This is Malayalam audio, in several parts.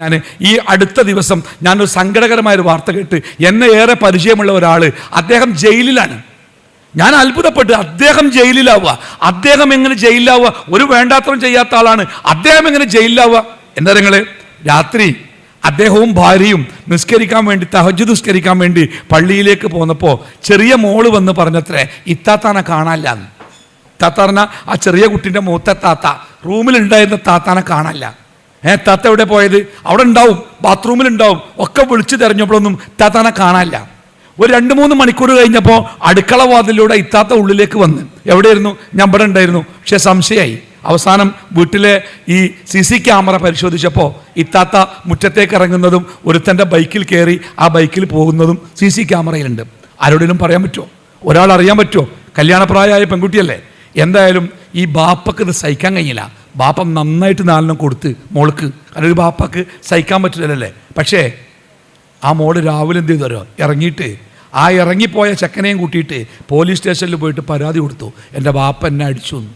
ഞാൻ ഈ അടുത്ത ദിവസം ഞാനൊരു സങ്കടകരമായൊരു വാർത്ത കേട്ട് എന്നെ ഏറെ പരിചയമുള്ള ഒരാൾ, അദ്ദേഹം ജയിലിലാണ്. ഞാൻ അത്ഭുതപ്പെട്ടു. അദ്ദേഹം ജയിലിലാവുക, അദ്ദേഹം എങ്ങനെ ജയിലിലാവുക? ഒരു വേണ്ടാത്തരം ചെയ്യാത്ത ആളാണ്, അദ്ദേഹം എങ്ങനെ ജയിലിലാവുക? എന്താ നിങ്ങൾ, രാത്രി അദ്ദേഹവും ഭാര്യയും നിസ്കരിക്കാൻ വേണ്ടി, തഹജ്ജുദ് നിസ്കരിക്കാൻ വേണ്ടി പള്ളിയിലേക്ക് പോന്നപ്പോൾ ചെറിയ മോള് വന്ന് പറഞ്ഞത്രേ, ഇത്താത്താനെ കാണാനില്ല. താത്താറിന ആ ചെറിയ കുട്ടീൻ്റെ മൂത്ത താത്ത, റൂമിലുണ്ടായിരുന്ന താത്താനെ കാണാനില്ല. താത്ത എവിടെ പോയത്? അവിടെ ഉണ്ടാവും, ബാത്റൂമിലുണ്ടാവും. ഒക്കെ വിളിച്ചു തിരഞ്ഞപ്പോഴൊന്നും താത്താനെ കാണാനില്ല. ഒരു 2-3 മണിക്കൂർ കഴിഞ്ഞപ്പോൾ അടുക്കള വാതിലൂടെ ഇത്താത്ത ഉള്ളിലേക്ക് വന്ന്, എവിടെയായിരുന്നു? ഞാൻ ഇവിടെ ഉണ്ടായിരുന്നു. പക്ഷെ സംശയമായി. അവസാനം വീട്ടിലെ ഈ CC ക്യാമറ പരിശോധിച്ചപ്പോൾ ഇത്താത്ത മുറ്റത്തേക്ക് ഇറങ്ങുന്നതും ഒരുത്തൻ്റെ ബൈക്കിൽ കയറി ആ ബൈക്കിൽ പോകുന്നതും CC ക്യാമറയിലുണ്ട്. ആരോടെങ്കിലും പറയാൻ പറ്റുമോ? ഒരാൾ അറിയാൻ പറ്റുമോ? കല്യാണപ്രായമായ പെൺകുട്ടിയല്ലേ. എന്തായാലും ഈ ബാപ്പക്ക് ഇത് സഹിക്കാൻ കഴിഞ്ഞില്ല. ബാപ്പ നന്നായിട്ട് 4 കൊടുത്ത് മോൾക്ക്, കാരണം ഒരു ബാപ്പക്ക് സഹിക്കാൻ പറ്റില്ലല്ലേ. പക്ഷേ ആ മോള് രാവിലെ എന്ത് ചെയ്തു? ഇറങ്ങിയിട്ട് ആ ഇറങ്ങിപ്പോയ ചെക്കനെയും കൂട്ടിയിട്ട് പോലീസ് സ്റ്റേഷനിൽ പോയിട്ട് പരാതി കൊടുത്തു, എൻ്റെ ബാപ്പ എന്നെ അടിച്ചു എന്ന്.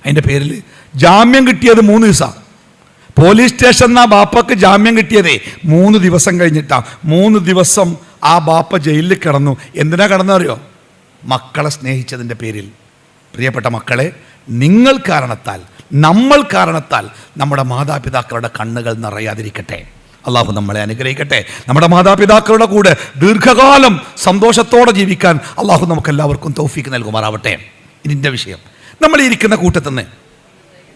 അതിൻ്റെ പേരിൽ ജാമ്യം കിട്ടിയത് 3 ദിവസം. പോലീസ് സ്റ്റേഷനിൽ ആ ബാപ്പക്ക് ജാമ്യം കിട്ടിയതേ 3 ദിവസം കഴിഞ്ഞിട്ടാണ്. 3 ദിവസം ആ ബാപ്പ ജയിലിൽ കിടന്നു. എന്തിനാ കിടന്നറിയോ? മക്കളെ സ്നേഹിച്ചതിൻ്റെ പേരിൽ. പ്രിയപ്പെട്ട മക്കളെ, നിങ്ങൾ കാരണത്താൽ, നമ്മൾ കാരണത്താൽ നമ്മുടെ മാതാപിതാക്കളുടെ കണ്ണുകൾ നിറയാതിരിക്കട്ടെ. അള്ളാഹു നമ്മളെ അനുഗ്രഹിക്കട്ടെ. നമ്മുടെ മാതാപിതാക്കളുടെ കൂടെ ദീർഘകാലം സന്തോഷത്തോടെ ജീവിക്കാൻ അള്ളാഹു നമുക്ക് എല്ലാവർക്കും തൗഫീക്ക് നൽകുമാറാവട്ടെ. ഇതിൻ്റെ വിഷയം, നമ്മൾ ഇരിക്കുന്ന കൂട്ടത്തിൽ നിന്ന്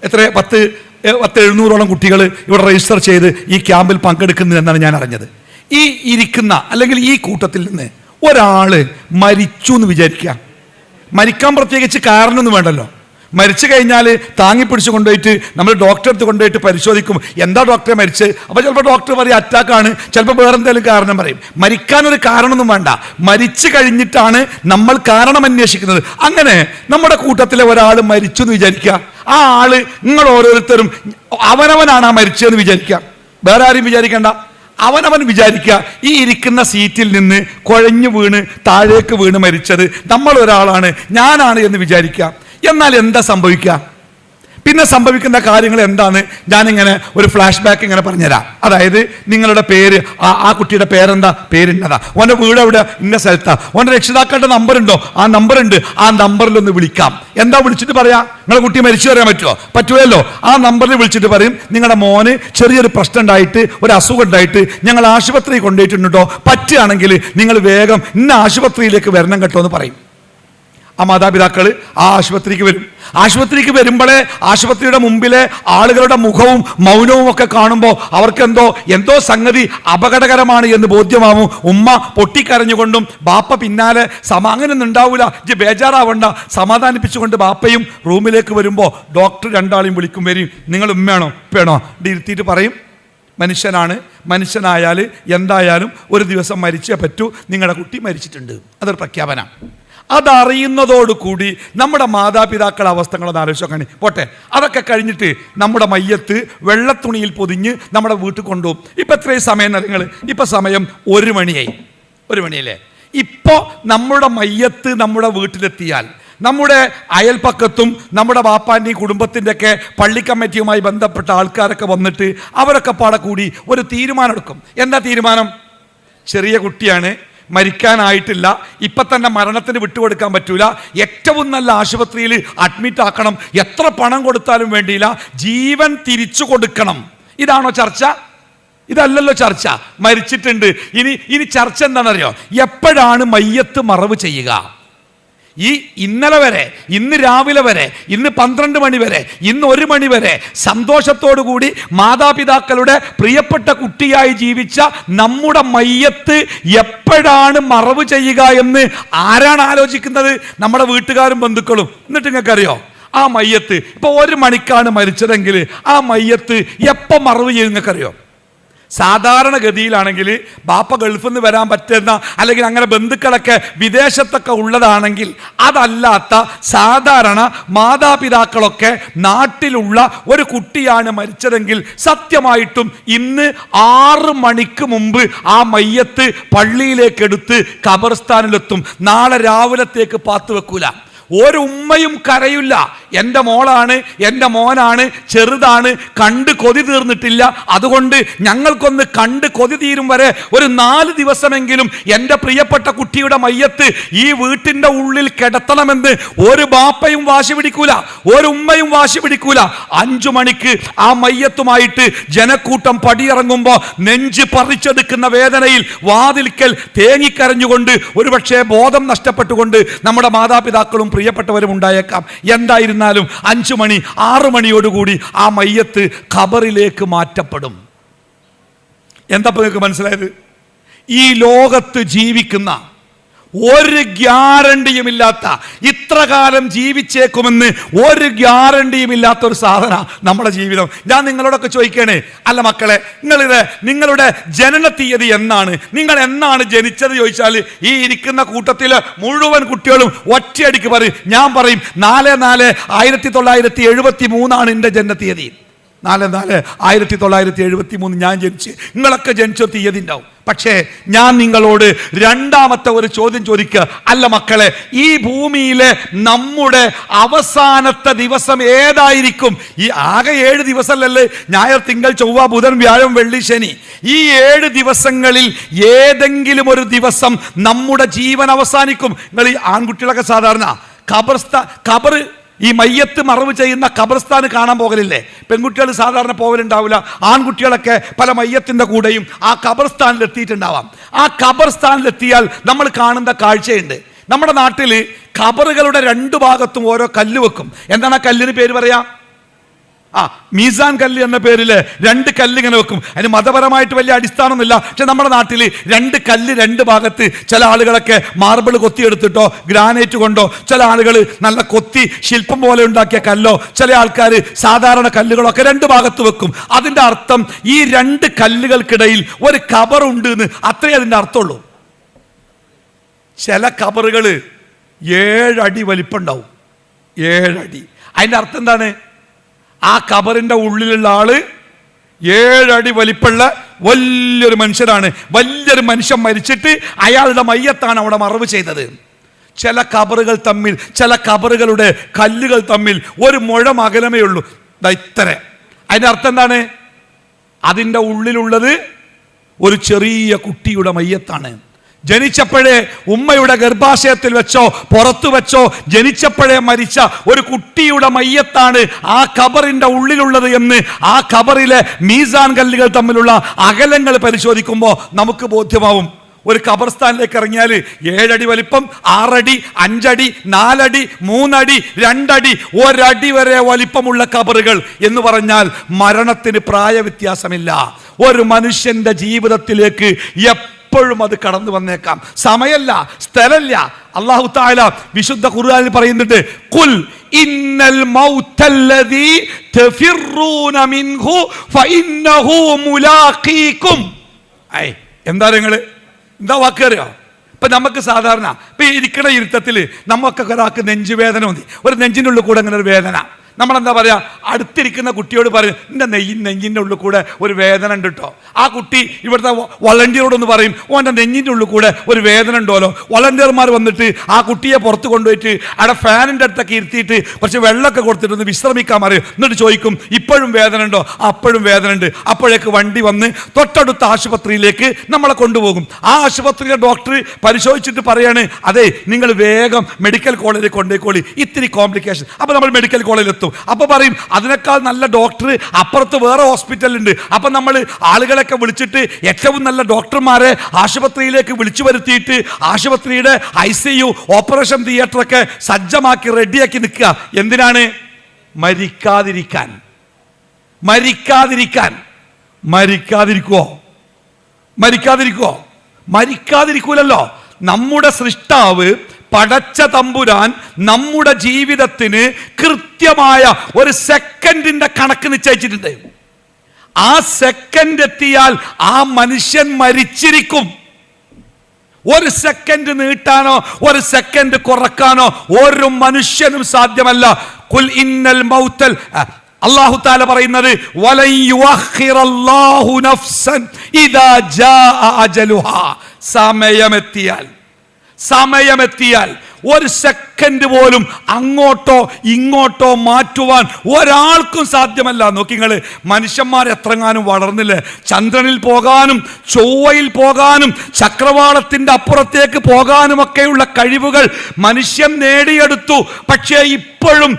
എത്ര 10-700ഓളം കുട്ടികൾ ഇവിടെ രജിസ്റ്റർ ചെയ്ത് ഈ ക്യാമ്പിൽ പങ്കെടുക്കുന്നു എന്നാണ് ഞാൻ അറിഞ്ഞത്. ഈ ഇരിക്കുന്ന അല്ലെങ്കിൽ ഈ കൂട്ടത്തിൽ നിന്ന് ഒരാൾ മരിച്ചു എന്ന് വിചാരിക്കുക. മരിക്കാൻ പ്രത്യേകിച്ച് കാരണമൊന്നും വേണ്ടല്ലോ. മരിച്ചു കഴിഞ്ഞാൽ താങ്ങിപ്പിടിച്ച് കൊണ്ടുപോയിട്ട് നമ്മൾ ഡോക്ടറെ അടുത്ത് കൊണ്ടുപോയിട്ട് പരിശോധിക്കും, എന്താ ഡോക്ടറെ മരിച്ച്? അപ്പോൾ ചിലപ്പോൾ ഡോക്ടർ പറയും അറ്റാക്കാണ്, ചിലപ്പോൾ വേറെ എന്തെങ്കിലും കാരണം പറയും. മരിക്കാനൊരു കാരണമൊന്നും വേണ്ട, മരിച്ചു കഴിഞ്ഞിട്ടാണ് നമ്മൾ കാരണം അന്വേഷിക്കുന്നത്. അങ്ങനെ നമ്മുടെ കൂട്ടത്തിലെ ഒരാൾ മരിച്ചു എന്ന് വിചാരിക്കുക. ആ ആള് നിങ്ങൾ ഓരോരുത്തരും അവനവനാണ് ആ മരിച്ചതെന്ന് വിചാരിക്കുക. വേറെ ആരും വിചാരിക്കേണ്ട. അവനവൻ വിചാരിക്കുക, ഈ ഇരിക്കുന്ന സീറ്റിൽ നിന്ന് കുഴഞ്ഞു വീണ് താഴേക്ക് വീണ് മരിച്ചത് നമ്മൾ ഒരാളാണ്, ഞാനാണ് എന്ന് വിചാരിക്കുക. എന്നാൽ എന്താ സംഭവിക്കുക? പിന്നെ സംഭവിക്കുന്ന കാര്യങ്ങൾ എന്താണ്? ഞാനിങ്ങനെ ഒരു ഫ്ലാഷ് ബാക്ക് ഇങ്ങനെ പറഞ്ഞുതരാം. അതായത് നിങ്ങളുടെ പേര്, ആ കുട്ടിയുടെ പേരെന്താ? പേരിന്നതാ. ഓൻ്റെ വീട് എവിടെ? ഇന്ന സ്ഥലത്താ. ഓൻ്റെ രക്ഷിതാക്കളുടെ നമ്പർ ഉണ്ടോ? ആ നമ്പർ ഉണ്ട്. ആ നമ്പറിലൊന്ന് വിളിക്കാം. എന്താ വിളിച്ചിട്ട് പറയാം? നിങ്ങളുടെ കുട്ടി മരിച്ചു പറയാൻ പറ്റുമോ? പറ്റുമല്ലോ. ആ നമ്പറിൽ വിളിച്ചിട്ട് പറയും, നിങ്ങളുടെ മോന് ചെറിയൊരു പ്രശ്നം ഉണ്ടായിട്ട്, ഒരു അസുഖം ഉണ്ടായിട്ട് ഞങ്ങൾ ആശുപത്രിയിൽ കൊണ്ടുപോയിട്ടുണ്ടോ, പറ്റുകയാണെങ്കിൽ നിങ്ങൾ വേഗം ഇന്ന ആശുപത്രിയിലേക്ക് വരണം കേട്ടോ എന്ന് പറയും. ആ മാതാപിതാക്കൾ ആ ആശുപത്രിക്ക് വരും. ആശുപത്രിക്ക് വരുമ്പോഴേ ആശുപത്രിയുടെ മുമ്പിലെ ആളുകളുടെ മുഖവും മൗനവും ഒക്കെ കാണുമ്പോൾ അവർക്ക് എന്തോ സംഗതി അപകടകരമാണ് എന്ന് ബോധ്യമാവും. ഉമ്മ പൊട്ടിക്കരഞ്ഞുകൊണ്ടും ബാപ്പ പിന്നാലെ അങ്ങനെയൊന്നും ഉണ്ടാവില്ല, ഇജ്ജ് ബേജാറാവണ്ട, സമാധാനിപ്പിച്ചുകൊണ്ട് ബാപ്പയും റൂമിലേക്ക് വരുമ്പോൾ ഡോക്ടർ 2 വിളിക്കും, വരും, നിങ്ങൾ ഉമ്മയാണോ ഉപ്പയാണോ ഇരുത്തിയിട്ട് പറയും, മനുഷ്യനാണ്, മനുഷ്യനായാൽ എന്തായാലും ഒരു ദിവസം മരിച്ചേ പറ്റൂ, നിങ്ങളുടെ കുട്ടി മരിച്ചിട്ടുണ്ട്. അതൊരു പ്രഖ്യാപനം. അതറിയുന്നതോടുകൂടി നമ്മുടെ മാതാപിതാക്കളുടെ അവസ്ഥകളൊന്ന് ആലോചിച്ച് നോക്കണേ. പോട്ടെ, അതൊക്കെ കഴിഞ്ഞിട്ട് നമ്മുടെ മയ്യത്ത് വെള്ളത്തുണിയിൽ പൊതിഞ്ഞ് നമ്മുടെ വീട്ടിൽ കൊണ്ടുപോകും. ഇപ്പം എത്രയും സമയം നിങ്ങൾ? ഇപ്പം സമയം 1 മണിയായി. 1 മണിയല്ലേ? ഇപ്പോൾ നമ്മുടെ മയ്യത്ത് നമ്മുടെ വീട്ടിലെത്തിയാൽ നമ്മുടെ അയൽപ്പക്കത്തും നമ്മുടെ ബാപ്പാൻ്റെയും കുടുംബത്തിൻ്റെ ഒക്കെ പള്ളി കമ്മിറ്റിയുമായി ബന്ധപ്പെട്ട ആൾക്കാരൊക്കെ വന്നിട്ട് അവരൊക്കെ പാടെ കൂടി ഒരു തീരുമാനം എടുക്കും. എന്താ തീരുമാനം? ചെറിയ കുട്ടിയാണ്, മരിക്കാനായിട്ടില്ല, ഇപ്പം തന്നെ മരണത്തിന് വിട്ടുകൊടുക്കാൻ പറ്റൂല, ഏറ്റവും നല്ല ആശുപത്രിയിൽ അഡ്മിറ്റ് ആക്കണം, എത്ര പണം കൊടുത്താലും വേണ്ടിയില്ല, ജീവൻ തിരിച്ചു കൊടുക്കണം. ഇതാണോ ചർച്ച? ഇതല്ലല്ലോ ചർച്ച. മരിച്ചിട്ടുണ്ട്. ഇനി ചർച്ച എന്താണെന്നറിയോ? എപ്പോഴാണ് മയ്യത്ത് മറവ് ചെയ്യുക? ഇന്നലെ വരെ, ഇന്ന് രാവിലെ വരെ, ഇന്ന് 12 മണി വരെ, ഇന്ന് 1 മണി വരെ സന്തോഷത്തോടു കൂടി മാതാപിതാക്കളുടെ പ്രിയപ്പെട്ട കുട്ടിയായി ജീവിച്ച നമ്മുടെ മയ്യത്ത് എപ്പോഴാണ് മറവ് ചെയ്യുക എന്ന് ആരാണ് ആലോചിക്കുന്നത്? നമ്മുടെ വീട്ടുകാരും ബന്ധുക്കളും. എന്നിട്ട് നിങ്ങൾക്കറിയോ, ആ മയ്യത്ത് ഇപ്പോൾ 1 മണിക്കാണ് മരിച്ചതെങ്കിൽ ആ മയ്യത്ത് എപ്പോൾ മറവ് ചെയ്യും നിങ്ങൾക്കറിയോ? സാധാരണഗതിയിലാണെങ്കിൽ ബാപ്പ ഗൾഫിൽ നിന്ന് വരാൻ പറ്റുന്ന, അല്ലെങ്കിൽ അങ്ങനെ ബന്ധുക്കളൊക്കെ വിദേശത്തൊക്കെ ഉള്ളതാണെങ്കിൽ, അതല്ലാത്ത സാധാരണ മാതാപിതാക്കളൊക്കെ നാട്ടിലുള്ള ഒരു കുട്ടിയാണ് മരിച്ചതെങ്കിൽ സത്യമായിട്ടും ഇന്ന് 6 മണിക്ക് മുമ്പ് ആ മയ്യത്ത് പള്ളിയിലേക്ക് എടുത്ത് ഖബർസ്ഥാനിലെത്തും. നാളെ രാവിലത്തേക്ക് പാത്തു വെക്കൂല. ഒരു ഉമ്മയും കരയില്ല. എൻ്റെ മോളാണ്, എൻ്റെ മോനാണ്, ചെറുതാണ്, കണ്ട് കൊതി തീർന്നിട്ടില്ല, അതുകൊണ്ട് ഞങ്ങൾക്കൊന്ന് കണ്ട് കൊതി തീരും വരെ ഒരു 4 ദിവസമെങ്കിലും എൻ്റെ പ്രിയപ്പെട്ട കുട്ടിയുടെ മയ്യത്ത് ഈ വീട്ടിൻ്റെ ഉള്ളിൽ കിടത്തണമെന്ന് ഒരു ബാപ്പയും വാശി പിടിക്കൂല, ഒരു ഉമ്മയും വാശി പിടിക്കൂല. 5 മണിക്ക് ആ മയ്യത്തുമായിട്ട് ജനക്കൂട്ടം പടിയിറങ്ങുമ്പോൾ നെഞ്ച് പറിച്ചെടുക്കുന്ന വേദനയിൽ വാതിൽക്കൽ തേങ്ങിക്കരഞ്ഞുകൊണ്ട് ഒരുപക്ഷെ ബോധം നഷ്ടപ്പെട്ടുകൊണ്ട് നമ്മുടെ മാതാപിതാക്കളും പ്രിയപ്പെട്ടവരും ഉണ്ടായേക്കാം. എന്തായിരുന്നാലും 5 മണി 6 മണിയോടുകൂടി ആ മയ്യത്ത് ഖബറിലേക്ക് മാറ്റപ്പെടും. എന്താ നിങ്ങൾക്ക് മനസ്സിലായത്? ഈ ലോകത്ത് ജീവിക്കുന്ന ഒരു ഗ്യാരണ്ടിയുമില്ലാത്ത, ഇത്ര കാലം ജീവിച്ചേക്കുമെന്ന് ഒരു ഗ്യാരണ്ടിയുമില്ലാത്ത ഒരു സാധന നമ്മുടെ ജീവിതം. ഞാൻ നിങ്ങളോടൊക്കെ ചോദിക്കണേ, അല്ല മക്കളെ, നിങ്ങളുടെ ജനന തീയതി എന്നാണ്, നിങ്ങൾ എന്നാണ് ജനിച്ചത് ചോദിച്ചാൽ ഈ ഇരിക്കുന്ന കൂട്ടത്തിൽ മുഴുവൻ കുട്ടികളും ഒറ്റയടിക്ക് പറയും. ഞാൻ പറയും 4/4/1973 എൻ്റെ ജനന തീയതി. 4/4/1973 ഞാൻ ജനിച്ച്, നിങ്ങളൊക്കെ ജനിച്ച തീയതി ഉണ്ടാവും. പക്ഷേ ഞാൻ നിങ്ങളോട് രണ്ടാമത്തെ ഒരു ചോദ്യം ചോദിക്കുക. അല്ല മക്കളെ, ഈ ഭൂമിയിലെ നമ്മുടെ അവസാനത്തെ ദിവസം ഏതായിരിക്കും? ഈ ആകെ 7 ദിവസമല്ലേ? ഞായർ, തിങ്കൾ, ചൊവ്വ, ബുധൻ, വ്യാഴം, വെള്ളി, ശനി. ഈ 7 ദിവസങ്ങളിൽ ഏതെങ്കിലും ഒരു ദിവസം നമ്മുടെ ജീവൻ അവസാനിക്കും. നിങ്ങൾ ഈ ആൺകുട്ടികളൊക്കെ സാധാരണ ഖബർ ഈ മയ്യത്ത് മറവ് ചെയ്യുന്ന ഖബർസ്ഥാന് കാണാൻ പോകലില്ലേ? പെൺകുട്ടികൾ സാധാരണ പോകലുണ്ടാവില്ല. ആൺകുട്ടികളൊക്കെ പല മയ്യത്തിൻ്റെ കൂടെയും ആ ഖബർസ്ഥാനിൽ എത്തിയിട്ടുണ്ടാവാം. ആ ഖബർസ്ഥാനിലെത്തിയാൽ നമ്മൾ കാണുന്ന കാഴ്ചയുണ്ട്. നമ്മുടെ നാട്ടിൽ ഖബറുകളുടെ 2 ഭാഗത്തും ഓരോ കല്ല് വെക്കും. എന്താണ് ആ കല്ലിന് പേര് പറയാ? മീസാൻ കല്ല് എന്ന പേരിൽ 2 കല്ല് ഇങ്ങനെ വെക്കും. അതിന് മതപരമായിട്ട് വലിയ അടിസ്ഥാനമൊന്നുമില്ല. പക്ഷെ നമ്മുടെ നാട്ടിൽ 2 കല്ല് 2 ഭാഗത്ത്, ചില ആളുകളൊക്കെ മാർബിൾ കൊത്തിയെടുത്തിട്ടോ ഗ്രാനൈറ്റ് കൊണ്ടോ, ചില ആളുകൾ നല്ല കൊത്തി ശില്പം പോലെ ഉണ്ടാക്കിയ കല്ലോ, ചില ആൾക്കാർ സാധാരണ കല്ലുകളൊക്കെ 2 ഭാഗത്ത് വെക്കും. അതിൻ്റെ അർത്ഥം ഈ 2 കല്ലുകൾക്കിടയിൽ ഒരു ഖബറുണ്ട് എന്ന്, അത്രേ അതിൻ്റെ അർത്ഥമുള്ളൂ. ചില ഖബറുകൾ 7 അടി വലിപ്പുണ്ടാവും. 7 അടി. അതിൻ്റെ അർത്ഥം എന്താണ്? ആ ഖബറിന്റെ ഉള്ളിലുള്ള ആള് 7 അടി വലിപ്പമുള്ള വലിയൊരു മനുഷ്യനാണ്. വലിയൊരു മനുഷ്യൻ മരിച്ചിട്ട് അയാളുടെ മയ്യത്താണ് അവിടെ മറവ് ചെയ്തത്. ചില ഖബറുകൾ തമ്മിൽ, ചില ഖബറുകളുടെ കല്ലുകൾ തമ്മിൽ 1 മുഴം അകലമേ ഉള്ളൂ. ഇത്ര. അതിന്റെ അർത്ഥം എന്താണ്? അതിൻ്റെ ഉള്ളിലുള്ളത് ഒരു ചെറിയ കുട്ടിയുടെ മയ്യത്താണ്. ജനിച്ചപ്പോഴേ ഉമ്മയുടെ ഗർഭാശയത്തിൽ വെച്ചോ പുറത്തു വെച്ചോ ജനിച്ചപ്പോഴേ മരിച്ച ഒരു കുട്ടിയുടെ മയ്യത്താണ് ആ ഖബറിന്റെ ഉള്ളിലുള്ളത് എന്ന് ആ ഖബറിലെ മീസാൻ കല്ലുകൾ തമ്മിലുള്ള അകലങ്ങൾ പരിശോധിക്കുമ്പോൾ നമുക്ക് ബോധ്യമാവും. ഒരു ഖബർസ്ഥാനിലേക്ക് ഇറങ്ങിയാൽ 7 അടി വലിപ്പം, 6 അടി, 5 അടി, 4 അടി, 3 അടി, 2 അടി, 1 അടി വരെ വലിപ്പമുള്ള ഖബറുകൾ എന്ന് പറഞ്ഞാൽ മരണത്തിന് പ്രായവ്യത്യാസമില്ല. ഒരു മനുഷ്യന്റെ ജീവിതത്തിലേക്ക് എപ്പോഴും അത് കടന്നു വന്നേക്കാം. സമയമല്ല, സ്ഥലമില്ല. അല്ലാഹു തആല വിശുദ്ധ ഖുർആനിൽ പറയുന്നുണ്ട്, ഖുൽ ഇന്നൽ മൗതല്ലദീ തഫിറൂന മിൻഹു ഫഇന്നഹു മുലാഖീകും. എന്താ നിങ്ങള് എന്താ വാക്ക് അറിയോ? ഇപ്പൊ നമുക്ക് സാധാരണ ഇപ്പൊ ഇരിക്കണ ഇരുത്തത്തിൽ നമുക്കൊക്കെ ഒരാൾക്ക് നെഞ്ചുവേദന മതി. ഒരു നെഞ്ചിൻ്റെ ഉള്ളിൽ കൂടെ അങ്ങനെ ഒരു വേദന, നമ്മളെന്താ പറയാ? അടുത്തിരിക്കുന്ന കുട്ടിയോട് പറയും, എൻ്റെ നെഞ്ചിൻ്റെ ഉള്ളിൽ കൂടെ ഒരു വേദന ഉണ്ട് കേട്ടോ. ആ കുട്ടി ഇവിടുത്തെ വളണ്ടിയറോടൊന്ന് പറയും, ഓൻ്റെ നെഞ്ചിൻ്റെ ഉള്ളിൽ കൂടെ ഒരു വേദന ഉണ്ടോലോ. വളണ്ടിയർമാർ വന്നിട്ട് ആ കുട്ടിയെ പുറത്ത് കൊണ്ടുപോയിട്ട് അവിടെ ഫാനിൻ്റെ അടുത്തൊക്കെ ഇരുത്തിയിട്ട് കുറച്ച് വെള്ളമൊക്കെ കൊടുത്തിട്ടൊന്ന് വിശ്രമിക്കാൻ പറയും. എന്നിട്ട് ചോദിക്കും, ഇപ്പോഴും വേദന ഉണ്ടോ? അപ്പോഴും വേദന ഉണ്ട്. അപ്പോഴേക്ക് വണ്ടി വന്ന് തൊട്ടടുത്ത ആശുപത്രിയിലേക്ക് നമ്മളെ കൊണ്ടുപോകും. ആ ആശുപത്രിയിലെ ഡോക്ടർ പരിശോധിച്ചിട്ട് പറയാണ്, അതെ നിങ്ങൾ വേഗം മെഡിക്കൽ കോളേജിൽ കൊണ്ടുപോയിക്കോളി, ഇത്തിരി കോംപ്ലിക്കേഷൻ. അപ്പോൾ നമ്മൾ മെഡിക്കൽ കോളേജിൽ എത്തും. അപ്പൊ പറയും, അതിനേക്കാൾ നല്ല ഡോക്ടർ അപ്പുറത്ത് വേറെ ഹോസ്പിറ്റലുണ്ട്. അപ്പൊ നമ്മൾ ആളുകളൊക്കെ വിളിച്ചിട്ട് ഏറ്റവും നല്ല ഡോക്ടർമാരെ ആശുപത്രിയിലേക്ക് വിളിച്ചു വരുത്തിയിട്ട് ആശുപത്രിയുടെ ICU ഓപ്പറേഷൻ തിയേറ്ററൊക്കെ സജ്ജമാക്കി റെഡിയാക്കി നിൽക്കുക. എന്തിനാണ്? മരിക്കാതിരിക്കാൻ. മരിക്കാതിരിക്കൂലല്ലോ. നമ്മുടെ സൃഷ്ടാവ് പടച്ച തമ്പുരാൻ നമ്മുടെ ജീവിതത്തിന് കൃത്യമായ ഒരു സെക്കൻഡിന്റെ കണക്ക് നിശ്ചയിച്ചിട്ടുണ്ട്. ആ സെക്കൻഡ് എത്തിയാൽ ആ മനുഷ്യൻ മരിച്ചിരിക്കും. 1 സെക്കൻഡ് നീട്ടാനോ 1 സെക്കൻഡ് കുറക്കാനോ ഒരു മനുഷ്യനും സാധ്യമല്ല. ഖുൽ ഇന്നൽ മൗതൽ, അല്ലാഹു തആല പറയുന്നത്, വലൻ യുഅഖിറല്ലാഹു നഫ്സൻ ഇദാ ജാഅ അജലുഹാ. സമയമെത്തിയാൽ ഒരു സെക്കൻഡ് പോലും അങ്ങോട്ടോ ഇങ്ങോട്ടോ മാറ്റുവാൻ ഒരാൾക്കും സാധ്യമല്ല. നോക്കിങ്ങള്, മനുഷ്യന്മാർ എത്രങ്ങാനും വളർന്നില്ലേ? ചന്ദ്രനിൽ പോകാനും ചൊവ്വയിൽ പോകാനും ചക്രവാളത്തിന്റെ അപ്പുറത്തേക്ക് പോകാനുമൊക്കെയുള്ള കഴിവുകൾ മനുഷ്യൻ നേടിയെടുത്തു. പക്ഷേ ഇപ്പോഴും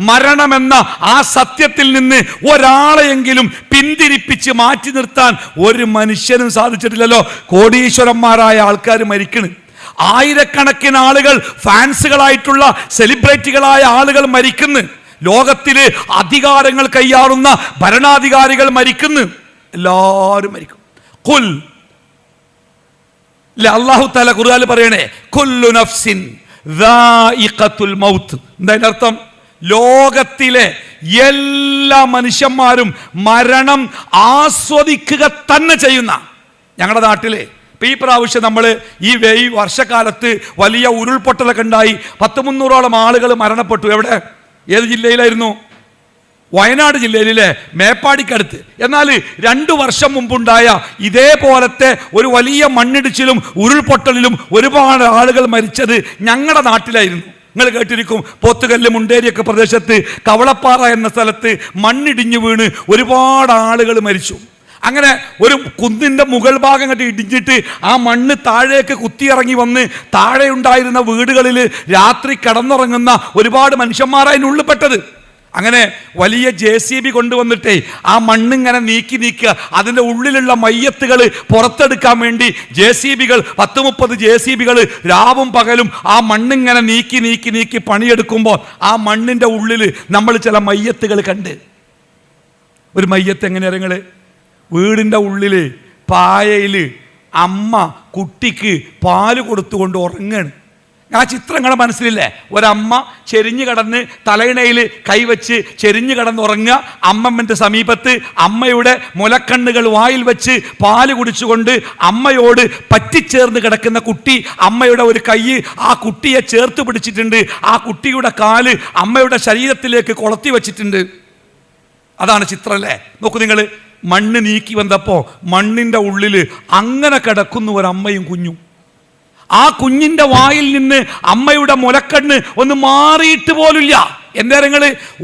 മരണമെന്ന ആ സത്യത്തിൽ നിന്ന് ഒരാളെയെങ്കിലും പിന്തിരിപ്പിച്ച് മാറ്റി നിർത്താൻ ഒരു മനുഷ്യനും സാധിച്ചിട്ടില്ലല്ലോ. കോടീശ്വരന്മാരായ ആൾക്കാർ മരിക്കണ്, ആയിരക്കണക്കിന് ആളുകൾ ഫാൻസുകളായിട്ടുള്ള സെലിബ്രിറ്റികളായ ആളുകൾ മരിക്കുന്നു, ലോകത്തില് അധികാരങ്ങൾ കൈയാളുന്ന ഭരണാധികാരികൾ മരിക്കുന്നു, എല്ലാവരും മരിക്കും. ഖുൽ, അല്ലാഹു തആല ഖുർആനിൽ പറയണേ, കുല്ലു നഫ്സിൻ ദാഇഖത്തുൽ മൗത്ത്. എന്താ അർത്ഥം? ലോകത്തിലെ എല്ലാ മനുഷ്യന്മാരും മരണം ആസ്വദിക്കുക തന്നെ ചെയ്യുന്ന. ഞങ്ങളുടെ നാട്ടിലെ ഇപ്പൊ ഈ പ്രാവശ്യം നമ്മൾ ഈ വർഷക്കാലത്ത് വലിയ ഉരുൾപൊട്ടലൊക്കെ ഉണ്ടായി, 100-300ഓളം ആളുകൾ മരണപ്പെട്ടു. എവിടെ? ഏത് ജില്ലയിലായിരുന്നു? വയനാട് ജില്ലയിലെ മേപ്പാടിക്കടുത്ത്. എന്നാൽ 2 വർഷം മുമ്പുണ്ടായ ഇതേപോലത്തെ ഒരു വലിയ മണ്ണിടിച്ചിലും ഉരുൾപൊട്ടലിലും ഒരുപാട് ആളുകൾ മരിച്ചത് ഞങ്ങളുടെ നാട്ടിലായിരുന്നു. നിങ്ങൾ കേട്ടിരിക്കും, പോത്തുകല്ല് മുണ്ടേരിയൊക്കെ പ്രദേശത്ത് കവളപ്പാറ എന്ന സ്ഥലത്ത് മണ്ണിടിഞ്ഞു വീണ് ഒരുപാട് ആളുകൾ മരിച്ചു. അങ്ങനെ ഒരു കുന്നിൻ്റെ മുകൾ ഭാഗം കണ്ട് ഇടിഞ്ഞിട്ട് ആ മണ്ണ് താഴേക്ക് കുത്തിയിറങ്ങി വന്ന് താഴെ ഉണ്ടായിരുന്ന വീടുകളിൽ രാത്രി കിടന്നുറങ്ങുന്ന ഒരുപാട് മനുഷ്യന്മാരതിനുള്ളിൽ പെട്ടത്. അങ്ങനെ വലിയ JCB കൊണ്ടുവന്നിട്ടേ ആ മണ്ണിങ്ങനെ നീക്കുക, അതിൻ്റെ ഉള്ളിലുള്ള മയ്യത്തുകൾ പുറത്തെടുക്കാൻ വേണ്ടി JCBകൾ 10-30 JCBകൾ രാവും പകലും ആ മണ്ണിങ്ങനെ നീക്കി പണിയെടുക്കുമ്പോൾ ആ മണ്ണിൻ്റെ ഉള്ളിൽ നമ്മൾ ചില മയ്യത്തുകൾ കണ്ട്. ഒരു മയ്യത്ത് എങ്ങനെ നിങ്ങൾ? വീടിൻ്റെ ഉള്ളിൽ പായയിൽ അമ്മ കുട്ടിക്ക് പാല് കൊടുത്തുകൊണ്ട് ഉറങ്ങാണ്. ആ ചിത്രങ്ങളെ മനസ്സിലില്ലേ? ഒരമ്മ ചെരിഞ്ഞു കടന്ന് തലയിണയിൽ കൈവച്ച് ചെരിഞ്ഞു കടന്നുറങ്ങുക, അമ്മമ്മൻ്റെ സമീപത്ത് അമ്മയുടെ മുലക്കണ്ണുകൾ വായിൽ വെച്ച് പാല് കുടിച്ചുകൊണ്ട് അമ്മയോട് പറ്റിച്ചേർന്ന് കിടക്കുന്ന കുട്ടി, അമ്മയുടെ ഒരു കൈ ആ കുട്ടിയെ ചേർത്ത് പിടിച്ചിട്ടുണ്ട്, ആ കുട്ടിയുടെ കാല് അമ്മയുടെ ശരീരത്തിലേക്ക് കൊളത്തി വെച്ചിട്ടുണ്ട്. അതാണ് ചിത്രമല്ലേ? നോക്കൂ നിങ്ങൾ, മണ്ണ് നീക്കി വന്നപ്പോൾ മണ്ണിൻ്റെ ഉള്ളിൽ അങ്ങനെ കിടക്കുന്നു ഒരമ്മയും കുഞ്ഞും. ആ കുഞ്ഞിൻ്റെ വായിൽ നിന്ന് അമ്മയുടെ മുലക്കണ്ണ് ഒന്ന് മാറിയിട്ട് പോലുമില്ല. എന്താ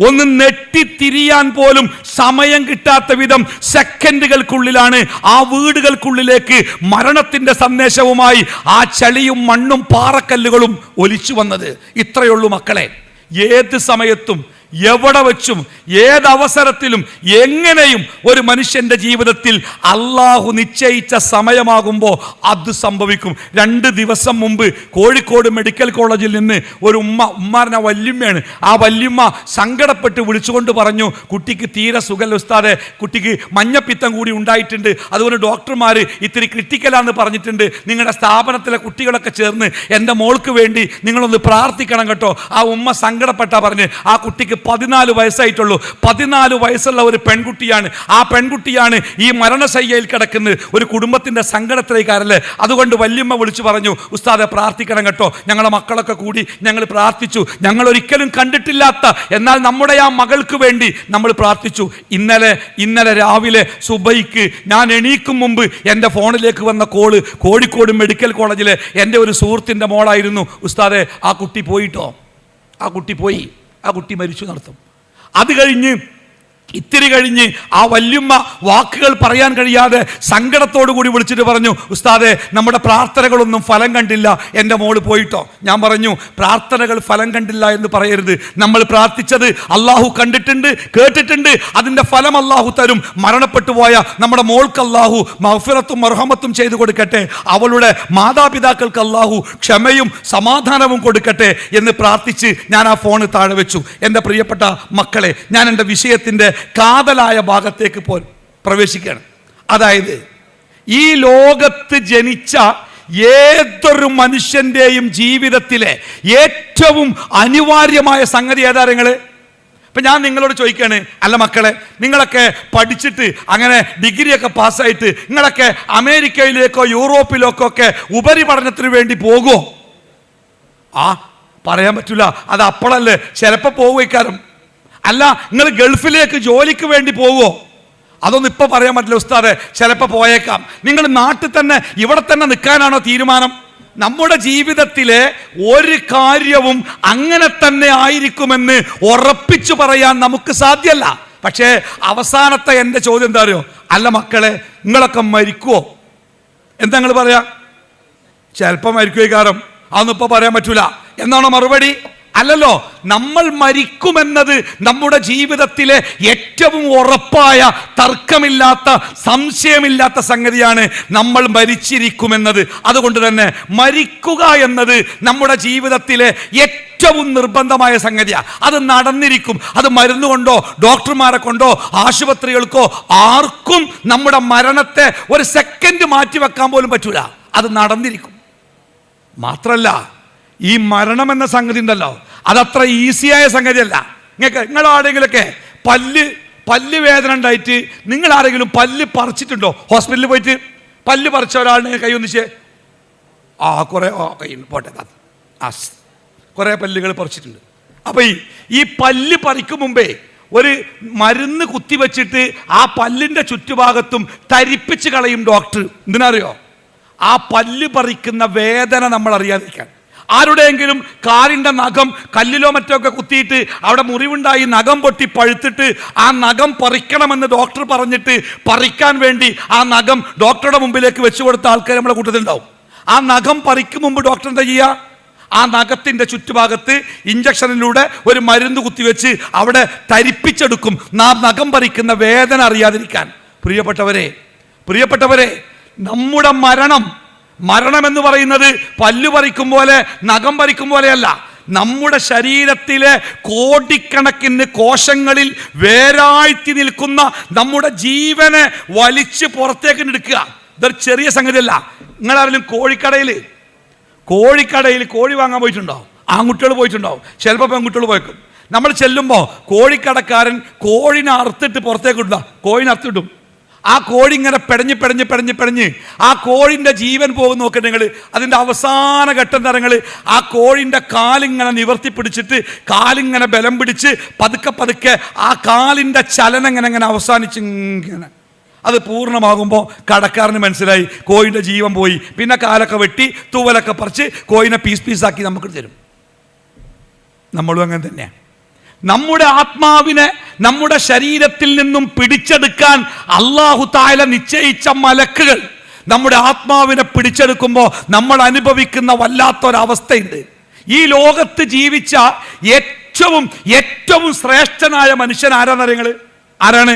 ഒന്ന് നെട്ടിത്തിരിയാൻ പോലും സമയം കിട്ടാത്ത വിധം സെക്കൻഡുകൾക്കുള്ളിലാണ് ആ വീടുകൾക്കുള്ളിലേക്ക് മരണത്തിൻ്റെ സന്ദേശവുമായി ആ ചളിയും മണ്ണും പാറക്കല്ലുകളും ഒലിച്ചു വന്നത്. ഇത്രയുള്ളൂ മക്കളെ. ഏത് സമയത്തും എവിടെ വെച്ചും ഏതവസരത്തിലും എങ്ങനെയും ഒരു മനുഷ്യന്റെ ജീവിതത്തിൽ അള്ളാഹു നിശ്ചയിച്ച സമയമാകുമ്പോൾ അത് സംഭവിക്കും. 2 ദിവസം മുമ്പ് കോഴിക്കോട് മെഡിക്കൽ കോളേജിൽ നിന്ന് ഒരു ഉമ്മാരന വല്യമ്മയാണ്. ആ വല്യമ്മ സങ്കടപ്പെട്ട് വിളിച്ചുകൊണ്ട് പറഞ്ഞു, കുട്ടിക്ക് തീരെ സുഖല്ല ഉസ്താദെ, കുട്ടിക്ക് മഞ്ഞപ്പിത്തം കൂടി ഉണ്ടായിട്ടുണ്ട്, അതുകൊണ്ട് ഡോക്ടർമാർ ഇത്തിരി ക്രിട്ടിക്കലാന്ന് പറഞ്ഞിട്ടുണ്ട്, നിങ്ങളുടെ സ്ഥാപനത്തിലെ കുട്ടികളൊക്കെ ചേർന്ന് എൻ്റെ മോൾക്ക് വേണ്ടി നിങ്ങളൊന്ന് പ്രാർത്ഥിക്കണം കേട്ടോ. ആ ഉമ്മ സങ്കടപ്പെട്ടാ പറഞ്ഞ്, ആ കുട്ടിക്ക് 14 വയസ്സായിട്ടുള്ളൂ. 14 വയസ്സുള്ള ഒരു പെൺകുട്ടിയാണ്. ആ പെൺകുട്ടിയാണ് ഈ മരണശയ്യയിൽ കിടക്കുന്നത്. ഒരു കുടുംബത്തിന്റെ സങ്കടത്തിലേക്കാരല്ലേ. അതുകൊണ്ട് വല്യമ്മ വിളിച്ചു പറഞ്ഞു, ഉസ്താദെ പ്രാർത്ഥിക്കണം കേട്ടോ. ഞങ്ങളുടെ മക്കളൊക്കെ കൂടി ഞങ്ങൾ പ്രാർത്ഥിച്ചു. ഞങ്ങൾ ഒരിക്കലും കണ്ടിട്ടില്ലാത്ത എന്നാൽ നമ്മുടെ ആ മകൾക്ക് വേണ്ടി നമ്മൾ പ്രാർത്ഥിച്ചു. ഇന്നലെ രാവിലെ സുബൈക്ക് ഞാൻ എണീക്കും മുമ്പ് എൻ്റെ ഫോണിലേക്ക് വന്ന കോള് കോഴിക്കോട് മെഡിക്കൽ കോളേജിലെ എൻ്റെ ഒരു സുഹൃത്തിൻ്റെ മോളായിരുന്നു. ഉസ്താദെ ആ കുട്ടി പോയിട്ടോ, ആ കുട്ടി പോയി, ആ കുട്ടി മരിച്ചു നടത്തും. അത് കഴിഞ്ഞ് ഇത്തിരി കഴിഞ്ഞ് ആ വല്യമ്മ വാക്കുകൾ പറയാൻ കഴിയാതെ സങ്കടത്തോടു കൂടി വിളിച്ചിട്ട് പറഞ്ഞു, ഉസ്താദെ നമ്മുടെ പ്രാർത്ഥനകളൊന്നും ഫലം കണ്ടില്ല, എൻ്റെ മോള് പോയിട്ടോ. ഞാൻ പറഞ്ഞു, പ്രാർത്ഥനകൾ ഫലം കണ്ടില്ല എന്ന് പറയരുത്. നമ്മൾ പ്രാർത്ഥിച്ചത് അള്ളാഹു കണ്ടിട്ടുണ്ട്, കേട്ടിട്ടുണ്ട്, അതിൻ്റെ ഫലം അള്ളാഹു തരും. മരണപ്പെട്ടു പോയ നമ്മുടെ മോൾക്ക് അള്ളാഹു മഗ്ഫിറത്തും മർഹമത്തും ചെയ്തു കൊടുക്കട്ടെ, അവളുടെ മാതാപിതാക്കൾക്ക് അള്ളാഹു ക്ഷമയും സമാധാനവും കൊടുക്കട്ടെ എന്ന് പ്രാർത്ഥിച്ച് ഞാൻ ആ ഫോണ് താഴെ വെച്ചു. എൻ്റെ പ്രിയപ്പെട്ട മക്കളെ, ഞാൻ എൻ്റെ വിഷയത്തിൻ്റെ കാതലായ ഭാഗത്തേക്ക് പ്രവേശിക്കുകയാണ്. അതായത് ഈ ലോകത്ത് ജനിച്ച ഏതൊരു മനുഷ്യന്റെയും ജീവിതത്തിലെ ഏറ്റവും അനിവാര്യമായ സംഗതി ഏതാരങ്ങള്? ഇപ്പം ഞാൻ നിങ്ങളോട് ചോദിക്കുകയാണ്, അല്ല മക്കളെ, നിങ്ങളൊക്കെ പഠിച്ചിട്ട് അങ്ങനെ ഡിഗ്രിയൊക്കെ പാസ്സായിട്ട് നിങ്ങളൊക്കെ അമേരിക്കയിലേക്കോ യൂറോപ്പിലേക്കോ ഒക്കെ ഉപരിപഠനത്തിന് വേണ്ടി പോകുമോ? പറയാൻ പറ്റില്ല. അത് അപ്പോഴല്ലേ, ചിലപ്പോൾ പോകുവയ്ക്കാരം. അല്ല, നിങ്ങൾ ഗൾഫിലേക്ക് ജോലിക്ക് വേണ്ടി പോകുമോ? അതൊന്നും ഇപ്പം പറയാൻ പറ്റില്ല ഉസ്താദെ, ചിലപ്പോൾ പോയേക്കാം. നിങ്ങൾ നാട്ടിൽ തന്നെ ഇവിടെ തന്നെ നിൽക്കാനാണോ തീരുമാനം? നമ്മുടെ ജീവിതത്തിലെ ഒരു കാര്യവും അങ്ങനെ തന്നെ ആയിരിക്കുമെന്ന് ഉറപ്പിച്ചു പറയാൻ നമുക്ക് സാധ്യമല്ല. പക്ഷേ അവസാനത്തെ എൻ്റെ ചോദ്യം എന്താ അറിയോ? അല്ല മക്കളെ, നിങ്ങളൊക്കെ മരിക്കുവോ? എന്താ നിങ്ങൾ പറയാ? ചിലപ്പോൾ മരിക്കുവേ, കാരണം അതൊന്നും ഇപ്പൊ പറയാൻ പറ്റൂല എന്നാണോ മറുപടി? അല്ലല്ലോ. നമ്മൾ മരിക്കുമെന്നത് നമ്മുടെ ജീവിതത്തിലെ ഏറ്റവും ഉറപ്പായ, തർക്കമില്ലാത്ത, സംശയമില്ലാത്ത സംഗതിയാണ്. നമ്മൾ മരിച്ചിരിക്കുമെന്നത്. അതുകൊണ്ട് തന്നെ മരിക്കുക എന്നത് നമ്മുടെ ജീവിതത്തിലെ ഏറ്റവും നിർബന്ധമായ സംഗതിയാണ്. അത് നടന്നിരിക്കും. അത് മരുന്ന് കൊണ്ടോ ഡോക്ടർമാരെ കൊണ്ടോ ആശുപത്രികൾക്കോ ആർക്കും നമ്മുടെ മരണത്തെ ഒരു സെക്കൻഡ് മാറ്റിവെക്കാൻ പോലും പറ്റൂല. അത് നടന്നിരിക്കും. മാത്രല്ല, ഈ മരണം എന്ന സംഗതി ഉണ്ടല്ലോ, അതത്ര ഈസിയായ സംഗതിയല്ല. നിങ്ങളാരെങ്കിലൊക്കെ പല്ല് വേദന ഉണ്ടായിട്ട് നിങ്ങൾ ആരെങ്കിലും പല്ല് പറിച്ചിട്ടുണ്ടോ? ഹോസ്പിറ്റലിൽ പോയിട്ട് പല്ല് പറിച്ച ഒരാളിനെ കൈ ഒന്നിച്ച് കുറേ കൈ പോട്ടെ, കുറേ പല്ലുകൾ പറിച്ചിട്ടുണ്ട്. അപ്പൊ ഈ പല്ല് പറിക്കും മുമ്പേ ഒരു മരുന്ന് കുത്തിവെച്ചിട്ട് ആ പല്ലിന്റെ ചുറ്റുഭാഗത്തും തരിപ്പിച്ച് കളയും ഡോക്ടർ. എന്തിനറിയോ? ആ പല്ല് പറിക്കുന്ന വേദന നമ്മൾ അറിയാതിരിക്കാൻ. ആരുടെയെങ്കിലും കാലിൻ്റെ നഖം കല്ലിലോ മറ്റോ ഒക്കെ കുത്തിയിട്ട് അവിടെ മുറിവുണ്ടായി നഖം പൊട്ടി പഴുത്തിട്ട് ആ നഖം പറിക്കണമെന്ന് ഡോക്ടർ പറഞ്ഞിട്ട് പറിക്കാൻ വേണ്ടി ആ നഖം ഡോക്ടറുടെ മുമ്പിലേക്ക് വെച്ചു കൊടുത്ത ആൾക്കാർ നമ്മുടെ കൂട്ടത്തിലുണ്ടാവും. ആ നഖം പറിക്കും മുമ്പ് ഡോക്ടർ എന്താ ചെയ്യുക? ആ നഖത്തിൻ്റെ ചുറ്റുഭാഗത്ത് ഇഞ്ചക്ഷനിലൂടെ ഒരു മരുന്ന് കുത്തിവെച്ച് അവിടെ തരിപ്പിച്ചെടുക്കും, നഖം പറിക്കുന്ന വേദന അറിയാതിരിക്കാൻ. പ്രിയപ്പെട്ടവരെ, നമ്മുടെ മരണം എന്ന് പറയുന്നത് പല്ല് പറിക്കും പോലെ, നഖം പറിക്കും പോലെയല്ല. നമ്മുടെ ശരീരത്തിലെ കോടിക്കണക്കിന് കോശങ്ങളിൽ വേരാഴ്ത്തി നിൽക്കുന്ന നമ്മുടെ ജീവനെ വലിച്ച് പുറത്തേക്ക് എടുക്കുക. ഇതൊരു ചെറിയ സംഗതിയല്ല. നിങ്ങളാരെങ്കിലും കോഴിക്കടയിൽ കോഴി വാങ്ങാൻ പോയിട്ടുണ്ടോ? ആൺകുട്ടികൾ പോയിട്ടുണ്ടാവും, ചിലപ്പോൾ പെൺകുട്ടികൾ പോയേക്കും. നമ്മൾ ചെല്ലുമ്പോൾ കോഴിക്കടക്കാരൻ കോഴിനെ അറുത്തിട്ട് പുറത്തേക്ക് ഇടുക. കോഴിനെ അറുത്തിട്ടും ആ കോഴി ഇങ്ങനെ പെടഞ്ഞ് ആ കോഴിൻ്റെ ജീവൻ പോകുന്ന നോക്കണ്ടെങ്കിൽ അതിൻ്റെ അവസാന ഘട്ടം തരങ്ങൾ ആ കോഴിൻ്റെ കാലിങ്ങനെ നിവർത്തി പിടിച്ചിട്ട് കാലിങ്ങനെ ബലം പിടിച്ച് പതുക്കെ ആ കാലിൻ്റെ ചലനം ഇങ്ങനെ അവസാനിച്ചിങ്ങനെ അത് പൂർണ്ണമാകുമ്പോൾ കടക്കാരന് മനസ്സിലായി കോഴിൻ്റെ ജീവൻ പോയി. പിന്നെ കാലൊക്കെ വെട്ടി തൂവലൊക്കെ പറിച്ച് കോഴിനെ പീസാക്കി നമുക്ക് തരും. നമ്മളും അങ്ങനെ തന്നെയാണ്. നമ്മുടെ ആത്മാവിനെ നമ്മുടെ ശരീരത്തിൽ നിന്നും പിടിച്ചെടുക്കാൻ അല്ലാഹു തആല നിശ്ചയിച്ച മലക്കുകൾ നമ്മുടെ ആത്മാവിനെ പിടിച്ചെടുക്കുമ്പോൾ നമ്മൾ അനുഭവിക്കുന്ന വല്ലാത്തൊരവസ്ഥയുണ്ട്. ഈ ലോകത്ത് ജീവിച്ച ഏറ്റവും ശ്രേഷ്ഠനായ മനുഷ്യൻ ആരാണ്?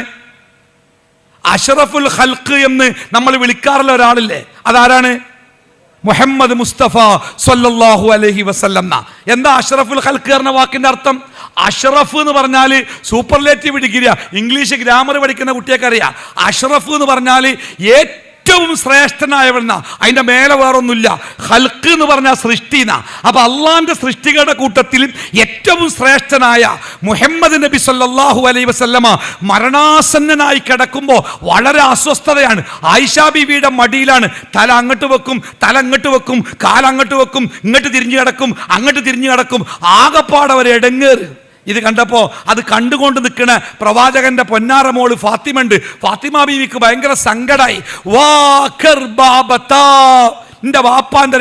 അഷ്റഫുൽ ഖൽഖ് എന്ന് നമ്മൾ വിളിക്കാറുള്ള ഒരാളില്ലേ, അതാരാണ്? മുഹമ്മദ് മുസ്തഫ സല്ലല്ലാഹു അലൈഹി വസല്ലം. എന്താ അഷ്റഫുൽ ഖൽഖ് എന്ന വാക്കിന്റെ അർത്ഥം? അഷ്റഫ് എന്ന് പറഞ്ഞാൽ സൂപ്പർലേറ്റീവ് ഡിഗ്രിയാ. ഇംഗ്ലീഷ് ഗ്രാമർ പഠിക്കുന്ന കുട്ടിയൊക്കെ അറിയാം. അഷ്റഫ് എന്ന് പറഞ്ഞാൽ ഏറ്റവും ശ്രേഷ്ഠനായവൻ, അതിന്റെ മേലെ വേറൊന്നുമില്ല. ഖൽഖ് എന്ന് പറഞ്ഞാൽ സൃഷ്ടിനാ. അപ്പൊ അള്ളാന്റെ സൃഷ്ടികളുടെ കൂട്ടത്തിൽ ഏറ്റവും ശ്രേഷ്ഠനായ മുഹമ്മദ് നബി സല്ലല്ലാഹു അലൈഹി വസല്ലമ മരണാസന്നനായി കിടക്കുമ്പോൾ വളരെ അസ്വസ്ഥതയാണ്. ആയിഷ ബീവിയുടെ മടിയിലാണ്. തല അങ്ങോട്ട് വെക്കും, തല അങ്ങോട്ട് വെക്കും, കാലങ്ങോട്ട് വെക്കും, ഇങ്ങോട്ട് തിരിഞ്ഞു കിടക്കും, അങ്ങോട്ട് തിരിഞ്ഞു കിടക്കും. ആകപ്പാടവരെ ഇടങ്ങേറ്. ഇത് കണ്ടപ്പോൾ അത് കണ്ടുകൊണ്ട് നിൽക്കണ പ്രവാചകന്റെ പൊന്നാറ മോള് ഫാത്തിമ ഉണ്ട്. ഫാത്തിമ ബീവിക്ക് ഭയങ്കര സങ്കടായി. എന്റെ വാപ്പാന്റെ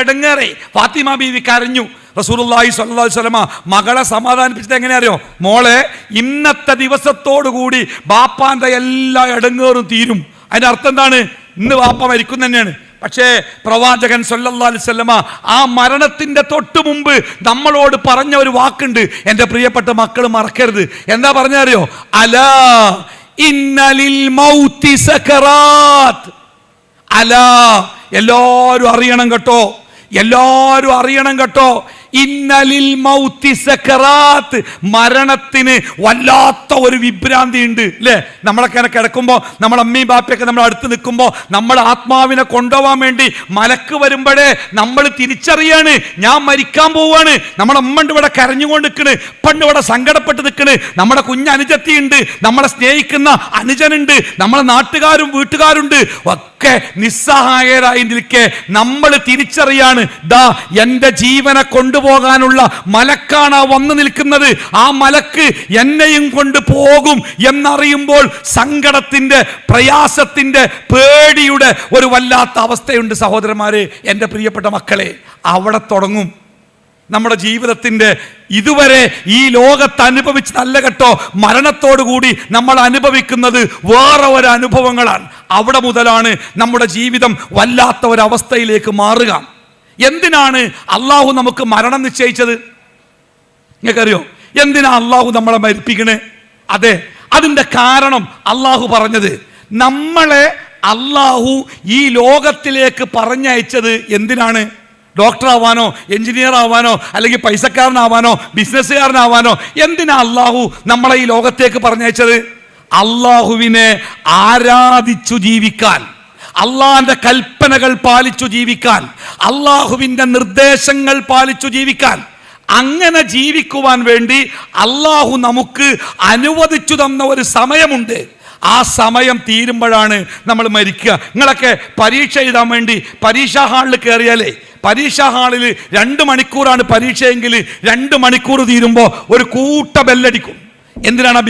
ഇടങ്ങേറെ ഫാത്തിമ ബീവി കരഞ്ഞു. റസൂലുള്ളാഹി സ്വല്ലല്ലാഹു അലൈഹി വസല്ലമ മകളെ സമാധാനിപ്പിച്ചത് എങ്ങനെ അറിയോ? മോളെ, ഇന്നത്തെ ദിവസത്തോടു കൂടി ബാപ്പാന്റെ എല്ലാ ഇടങ്ങേറും തീരും. അതിന്റെ അർത്ഥം എന്താണ്? ഇന്ന് വാപ്പ മരിക്കും തന്നെയാണ്. പക്ഷേ പ്രവാചകൻ സല്ലല്ലാഹു അലൈഹി വസല്ലമ ആ മരണത്തിന്റെ തൊട്ടു മുമ്പ് നമ്മളോട് പറഞ്ഞ ഒരു വാക്കുണ്ട്. എൻ്റെ പ്രിയപ്പെട്ട മക്കൾ മറക്കരുത്. എന്താ പറഞ്ഞറിയോ? അലാ ഇന്നലിൽ മൗതി സകറാത്ത്. അലാ, എല്ലാവരും അറിയണം കേട്ടോ. ഇന്നലിൽ മൗതി സകറാത്ത്. മരണത്തിന് വല്ലാത്ത ഒരു വിഭ്രാന്തി ഉണ്ട് അല്ലേ? നമ്മളൊക്കെ കിടക്കുമ്പോൾ നമ്മുടെ അമ്മയും ബാപ്പയൊക്കെ നമ്മുടെ അടുത്ത് നിൽക്കുമ്പോൾ നമ്മുടെ ആത്മാവിനെ കൊണ്ടുപോകാൻ വേണ്ടി മലക്ക് വരുമ്പോഴേ നമ്മൾ തിരിച്ചറിയാണ് ഞാൻ മരിക്കാൻ പോവാണ്. നമ്മുടെ അമ്മ ഇവിടെ കരഞ്ഞുകൊണ്ട് നിൽക്കണ്, പണ്ട് ഇവിടെ സങ്കടപ്പെട്ട് നിൽക്കണ്, നമ്മുടെ കുഞ്ഞനുജത്തിയുണ്ട്, നമ്മളെ സ്നേഹിക്കുന്ന അനുജനുണ്ട്, നമ്മളെ നാട്ടുകാരും വീട്ടുകാരുണ്ട്, ഒക്കെ ഒക്കെ നിസ്സഹായരായി നിൽക്കെ നമ്മൾ തിരിച്ചറിയാണ്, ദാ എൻ്റെ ജീവനെ കൊണ്ടുപോകാനുള്ള മലക്കാണ് വന്നു നിൽക്കുന്നത്, ആ മലക്ക് എന്നെയും കൊണ്ട് പോകും എന്നറിയുമ്പോൾ സങ്കടത്തിന്റെ, പ്രയാസത്തിന്റെ, പേടിയുടെ ഒരു വല്ലാത്ത അവസ്ഥയുണ്ട് സഹോദരന്മാരെ, എൻ്റെ പ്രിയപ്പെട്ട മക്കളെ. അവിടെ തുടങ്ങും നമ്മുടെ ജീവിതത്തിന്റെ ഇതുവരെ ഈ ലോകത്ത് അനുഭവിച്ച് നല്ല കേട്ടോ, മരണത്തോടുകൂടി നമ്മൾ അനുഭവിക്കുന്നത് വേറെ ഒരു അനുഭവങ്ങളാണ്. അവിടെ മുതലാണ് നമ്മുടെ ജീവിതം വല്ലാത്ത ഒരവസ്ഥയിലേക്ക് മാറുക. എന്തിനാണ് അള്ളാഹു നമുക്ക് മരണം നിശ്ചയിച്ചത്? നിങ്ങൾക്കറിയോ എന്തിനാ അള്ളാഹു നമ്മളെ മരിപ്പിക്കണേ? അതെ, അതിൻ്റെ കാരണം അള്ളാഹു പറഞ്ഞത്, നമ്മളെ അള്ളാഹു ഈ ലോകത്തിലേക്ക് പറഞ്ഞയച്ചത് എന്തിനാണ്? ഡോക്ടർ ആവാനോ, എഞ്ചിനീയർ ആവാനോ, അല്ലെങ്കിൽ പൈസക്കാരനാവാനോ, ബിസിനസ്സുകാരനാവാനോ? എന്തിനാ അള്ളാഹു നമ്മളെ ഈ ലോകത്തേക്ക് പറഞ്ഞയച്ചത്? അള്ളാഹുവിനെ ആരാധിച്ചു ജീവിക്കാൻ, അള്ളാഹിന്റെ കൽപ്പനകൾ പാലിച്ചു ജീവിക്കാൻ, അള്ളാഹുവിന്റെ നിർദ്ദേശങ്ങൾ പാലിച്ചു ജീവിക്കാൻ. അങ്ങനെ ജീവിക്കുവാൻ വേണ്ടി അള്ളാഹു നമുക്ക് അനുവദിച്ചു തന്ന ഒരു സമയമുണ്ട്. ആ സമയം തീരുമ്പോഴാണ് നമ്മൾ മരിക്കുക. നിങ്ങളൊക്കെ പരീക്ഷ എഴുതാൻ വേണ്ടി പരീക്ഷാ ഹാളിൽ കയറിയാലേ, പരീക്ഷാ ഹാളിൽ 2 മണിക്കൂറാണ് പരീക്ഷയെങ്കിൽ 2 മണിക്കൂർ തീരുമ്പോൾ ഒരു കൂട്ട ബെല്ലടിക്കും. എന്തിനാണ്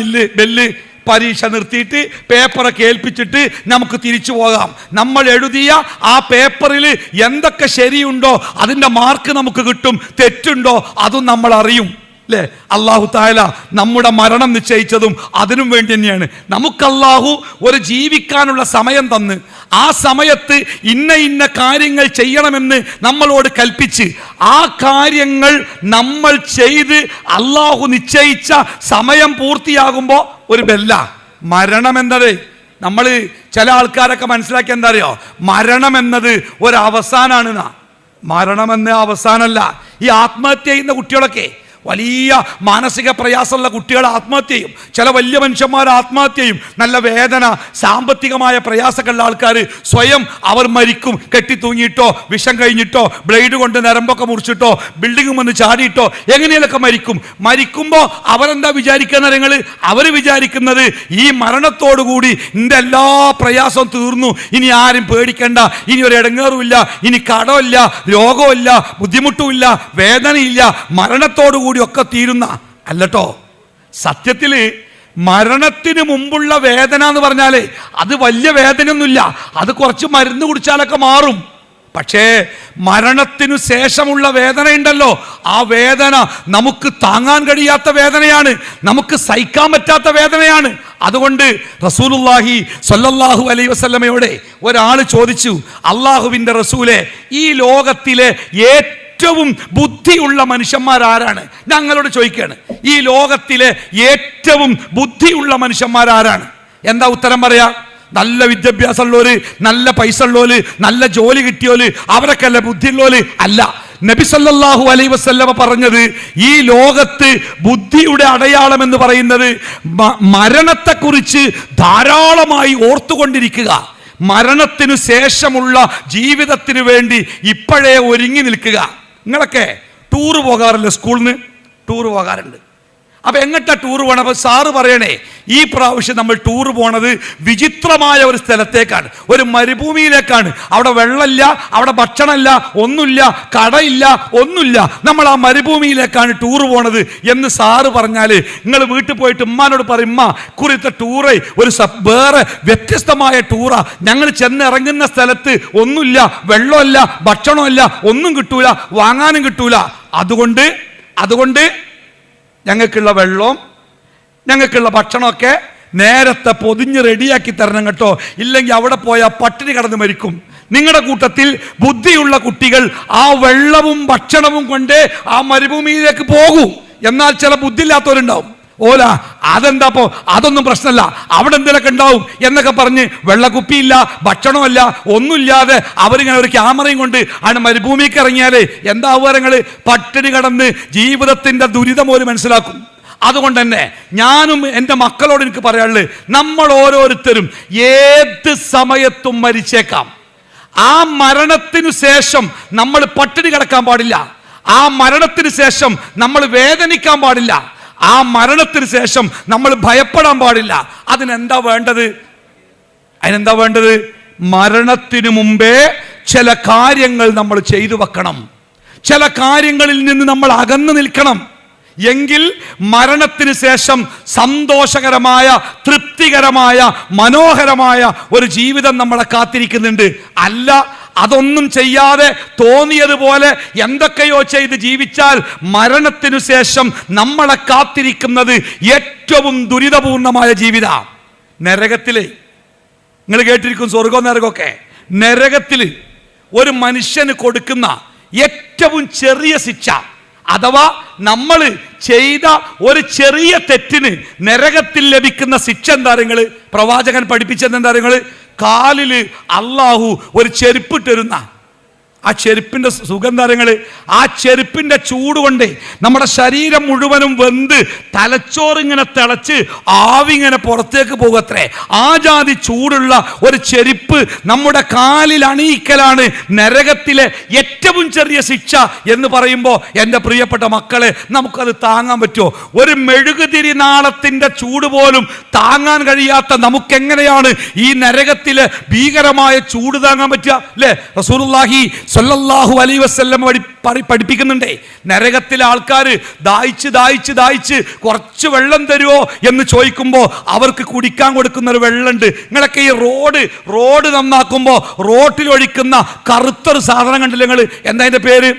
ബെല്ല്? പരീക്ഷ നിർത്തിയിട്ട് പേപ്പറൊക്കെ ഏൽപ്പിച്ചിട്ട് നമുക്ക് തിരിച്ചു പോകാം. നമ്മൾ എഴുതിയ ആ പേപ്പറിൽ എന്തൊക്കെ ശരിയുണ്ടോ അതിൻ്റെ മാർക്ക് നമുക്ക് കിട്ടും, തെറ്റുണ്ടോ അതും നമ്മൾ അറിയും അല്ലേ? അല്ലാഹു തആല നമ്മുടെ മരണം നിശ്ചയിച്ചതും അതിനും വേണ്ടി തന്നെയാണ്. നമുക്ക് അല്ലാഹു ഒരു ജീവിക്കാനുള്ള സമയം തന്ന് ആ സമയത്ത് ഇന്ന കാര്യങ്ങൾ ചെയ്യണമെന്ന് നമ്മളോട് കൽപ്പിച്ച് ആ കാര്യങ്ങൾ നമ്മൾ ചെയ്ത് അല്ലാഹു നിശ്ചയിച്ച സമയം പൂർത്തിയാകുമ്പോൾ ഒരു ബെല്ല. മരണം എന്നത് നമ്മൾ ചില ആൾക്കാരൊക്കെ മനസ്സിലാക്കി എന്താ അറിയോ, മരണം എന്നത് ഒരു അവസാനാണ്. മരണം എന്ന അവസാനമല്ല. ഈ ആത്മഹത്യ ചെയ്യുന്ന കുട്ടികളൊക്കെ, വലിയ മാനസിക പ്രയാസമുള്ള കുട്ടികൾ ആത്മഹത്യ ചെയ്യും, ചില വലിയ മനുഷ്യന്മാർ ആത്മഹത്യ ചെയ്യും. നല്ല വേദന, സാമ്പത്തികമായ പ്രയാസമുള്ള ആൾക്കാർ സ്വയം അവർ മരിക്കും. കെട്ടിത്തൂങ്ങിയിട്ടോ, വിഷം കഴിഞ്ഞിട്ടോ, ബ്ലേഡ് കൊണ്ട് നരമ്പൊക്കെ മുറിച്ചിട്ടോ, ബിൽഡിംഗ് വന്ന് ചാടിയിട്ടോ, എങ്ങനെയൊക്കെ മരിക്കും. മരിക്കുമ്പോൾ അവരെന്താ വിചാരിക്കുന്ന നിങ്ങൾ? അവർ വിചാരിക്കുന്നത് ഈ മരണത്തോടുകൂടി എൻ്റെ എല്ലാ പ്രയാസവും തീർന്നു, ഇനി ആരും പേടിക്കണ്ട, ഇനി ഒരു ഇടങ്ങേറുമില്ല, ഇനി കടമില്ല, രോഗമില്ല, ബുദ്ധിമുട്ടുമില്ല, വേദനയില്ല, മരണത്തോടുകൂടി ഒക്കെ തീരുന്ന അല്ലട്ടോ. സത്യത്തില് മരണത്തിന് മുമ്പുള്ള വേദന എന്ന് പറഞ്ഞാലേ അത് വലിയ വേദനയൊന്നുമില്ല, അത് കുറച്ച് മരുന്ന് കുടിച്ചാലൊക്കെ മാറും. പക്ഷേ മരണത്തിനു ശേഷമുള്ള വേദന ഉണ്ടല്ലോ, ആ വേദന നമുക്ക് താങ്ങാൻ കഴിയാത്ത വേദനയാണ്, നമുക്ക് സഹിക്കാൻ പറ്റാത്ത വേദനയാണ്. അതുകൊണ്ട് റസൂലുള്ളാഹി സ്വല്ലല്ലാഹു അലൈഹി വസല്ലമയോട് ഒരാൾ ചോദിച്ചു, അള്ളാഹുവിൻ്റെ റസൂലെ, ഈ ലോകത്തിലെ ഏറ്റവും ബുദ്ധിയുള്ള മനുഷ്യന്മാരാരാണ്? ഞങ്ങളോട് ചോദിക്കുകയാണ്, ഈ ലോകത്തിലെ ഏറ്റവും ബുദ്ധിയുള്ള മനുഷ്യന്മാരാരാണ്? എന്താ ഉത്തരം പറയാ? നല്ല വിദ്യാഭ്യാസമുള്ളവര്, നല്ല പൈസ ഉള്ളവര്, നല്ല ജോലി കിട്ടിയോല്, അവരൊക്കെ അല്ല ബുദ്ധിയുള്ളവര്? അല്ല. നബി സല്ലല്ലാഹു അലൈഹി വസല്ലമ പറഞ്ഞത്, ഈ ലോകത്ത് ബുദ്ധിയുടെ അടയാളം എന്ന് പറയുന്നത് മരണത്തെക്കുറിച്ച് ധാരാളമായി ഓർത്തുകൊണ്ടിരിക്കുക, മരണത്തിനു ശേഷമുള്ള ജീവിതത്തിന് വേണ്ടി ഇപ്പോഴേ ഒരുങ്ങി നിൽക്കുക. നിങ്ങളൊക്കെ ടൂറ് പോകാറില്ല? സ്കൂളിൽ നിന്ന് ടൂറ് പോകാറുണ്ട്. അപ്പൊ എങ്ങട്ടാ ടൂർ പോകണം? അപ്പൊ സാറ് പറയണേ, ഈ പ്രാവശ്യം നമ്മൾ ടൂർ പോണത് വിചിത്രമായ ഒരു സ്ഥലത്തേക്കാണ്, ഒരു മരുഭൂമിയിലേക്കാണ്. അവിടെ വെള്ളമില്ല, അവിടെ ഭക്ഷണമില്ല, ഒന്നുമില്ല, കടയില്ല, ഒന്നുമില്ല. നമ്മൾ ആ മരുഭൂമിയിലേക്കാണ് ടൂർ പോണത് എന്ന് സാറ് പറഞ്ഞാല് നിങ്ങൾ വീട്ടിൽ പോയിട്ട് ഉമ്മാനോട് പറയും, ഉമ്മ കുറിത്തെ ടൂറേ ഒരു വേറെ വ്യത്യസ്തമായ ടൂറാ, ഞങ്ങൾ ചെന്നിറങ്ങുന്ന സ്ഥലത്ത് ഒന്നുമില്ല, വെള്ളമില്ല, ഭക്ഷണമില്ല, ഒന്നും കിട്ടൂല, വാങ്ങാനും കിട്ടൂല. അതുകൊണ്ട് ഞങ്ങൾക്കുള്ള വെള്ളവും ഞങ്ങൾക്കുള്ള ഭക്ഷണമൊക്കെ നേരത്തെ പൊതിഞ്ഞ് റെഡിയാക്കി തരണം കേട്ടോ, ഇല്ലെങ്കിൽ അവിടെ പോയാൽ പട്ടിണി കിടന്ന് മരിക്കും. നിങ്ങളുടെ കൂട്ടത്തിൽ ബുദ്ധിയുള്ള കുട്ടികൾ ആ വെള്ളവും ഭക്ഷണവും കൊണ്ട് ആ മരുഭൂമിയിലേക്ക് പോകൂ. എന്നാൽ ചില ബുദ്ധിയില്ലാത്തവരുണ്ടാവും, ഓല അതെന്താപ്പോ, അതൊന്നും പ്രശ്നമല്ല, അവിടെ എന്തെങ്കിലുമൊക്കെ ഉണ്ടാവും എന്നൊക്കെ പറഞ്ഞ് വെള്ളക്കുപ്പിയില്ല, ഭക്ഷണമല്ല, ഒന്നുമില്ലാതെ അവരിങ്ങനെ ഒരു ക്യാമറയും കൊണ്ട് ആണ് മരുഭൂമിക്ക് ഇറങ്ങിയാലേ എന്താവുക? പട്ടിണി കടന്ന് ജീവിതത്തിന്റെ ദുരിതം ഒരു മനസ്സിലാക്കും. അതുകൊണ്ട് തന്നെ ഞാനും എൻ്റെ മക്കളോട് എനിക്ക് പറയാനുള്ളത്, നമ്മൾ ഓരോരുത്തരും ഏത് സമയത്തും മരിച്ചേക്കാം. ആ മരണത്തിനു ശേഷം നമ്മൾ പട്ടിണി കിടക്കാൻ പാടില്ല, ആ മരണത്തിന് ശേഷം നമ്മൾ വേദനിക്കാൻ പാടില്ല, ആ മരണത്തിന് ശേഷം നമ്മൾ ഭയപ്പെടാൻ പാടില്ല. അതിനെന്താ വേണ്ടത്? മരണത്തിനു മുമ്പേ ചില കാര്യങ്ങൾ നമ്മൾ ചെയ്തു വെക്കണം. ചില കാര്യങ്ങളിൽ നിന്ന് നമ്മൾ അകന്നു നിൽക്കണം. എങ്കിൽ മരണത്തിന് ശേഷം സന്തോഷകരമായ, തൃപ്തികരമായ, മനോഹരമായ ഒരു ജീവിതം നമ്മളെ കാത്തിരിക്കുന്നുണ്ട്. അല്ല, അതൊന്നും ചെയ്യാതെ തോന്നിയതുപോലെ എന്തൊക്കെയോ ചെയ്ത് ജീവിച്ചാൽ മരണത്തിനു ശേഷം നമ്മളെ കാത്തിരിക്കുന്നത് ഏറ്റവും ദുരിതപൂർണമായ ജീവിതം. നരകത്തിലെ, നിങ്ങൾ കേട്ടിരിക്കും സ്വർഗവും നരകമൊക്കെ, നരകത്തിൽ ഒരു മനുഷ്യന് കൊടുക്കുന്ന ഏറ്റവും ചെറിയ ശിക്ഷ, അഥവാ നമ്മൾ ചെയ്ത ഒരു ചെറിയ തെറ്റിന് നരകത്തിൽ ലഭിക്കുന്ന ശിക്ഷ എന്താ? പ്രവാചകൻ പഠിപ്പിച്ചത് എന്താ? കാലില് അള്ളാഹു ഒരു ചെരുപ്പിട്ടിരുന്ന ആ ചെരുപ്പിന്റെ സുഗന്ധങ്ങൾ, ആ ചെരുപ്പിന്റെ ചൂട് കൊണ്ട് നമ്മുടെ ശരീരം മുഴുവനും വെന്ത് തലച്ചോറിങ്ങനെ തിളച്ച് ആവിങ്ങനെ പുറത്തേക്ക് പോകത്രേ. ആ ജാതി ചൂടുള്ള ഒരു ചെരുപ്പ് നമ്മുടെ കാലിൽ അണിയിക്കലാണ് നരകത്തിലെ ഏറ്റവും ചെറിയ ശിക്ഷ എന്ന് പറയുമ്പോൾ എൻ്റെ പ്രിയപ്പെട്ട മക്കളെ, നമുക്കത് താങ്ങാൻ പറ്റുമോ? ഒരു മെഴുകുതിരി നാളത്തിന്റെ ചൂട് പോലും താങ്ങാൻ കഴിയാത്ത നമുക്കെങ്ങനെയാണ് ഈ നരകത്തിലെ ഭീകരമായ ചൂട് താങ്ങാൻ പറ്റുക? അല്ലേ? റസൂലുള്ളാഹി സ്വല്ലല്ലാഹു അലൈഹി വസല്ലം പഠിപ്പിക്കുന്നുണ്ടേ, നരകത്തിലെ ആൾക്കാർ ദാഹിച്ച് കുറച്ച് വെള്ളം തരുമോ എന്ന് ചോദിക്കുമ്പോൾ അവർക്ക് കുടിക്കാൻ കൊടുക്കുന്ന ഒരു വെള്ളമുണ്ട്. നിങ്ങളൊക്കെ ഈ റോഡ് നന്നാക്കുമ്പോൾ റോട്ടിൽ ഒഴിക്കുന്ന കറുത്തൊരു സാധനം കണ്ടില്ല നിങ്ങൾ? എന്താ അതിന്റെ പേര്?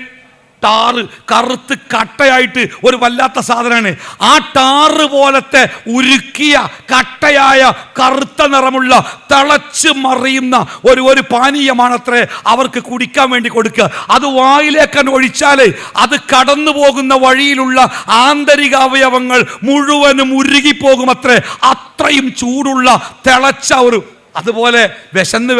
ടാറ്. കറുത്ത് കട്ടയായിട്ട് ഒരു വല്ലാത്ത സാധനമാണ്. ആ ടാറ് പോലത്തെ ഉരുക്കിയ കട്ടയായ കറുത്ത നിറമുള്ള തിളച്ച് മറിയുന്ന ഒരു പാനീയമാണത്രേ അവർക്ക് കുടിക്കാൻ വേണ്ടി കൊടുക്കുക. അത് വായിലേക്കാൻ ഒഴിച്ചാലേ അത് കടന്നു പോകുന്ന വഴിയിലുള്ള ആന്തരിക അവയവങ്ങൾ മുഴുവനും ഉരുകിപ്പോകുമത്രേ. അത്രയും ചൂടുള്ള തിളച്ച ഒരു, അതുപോലെ വിശന്ന്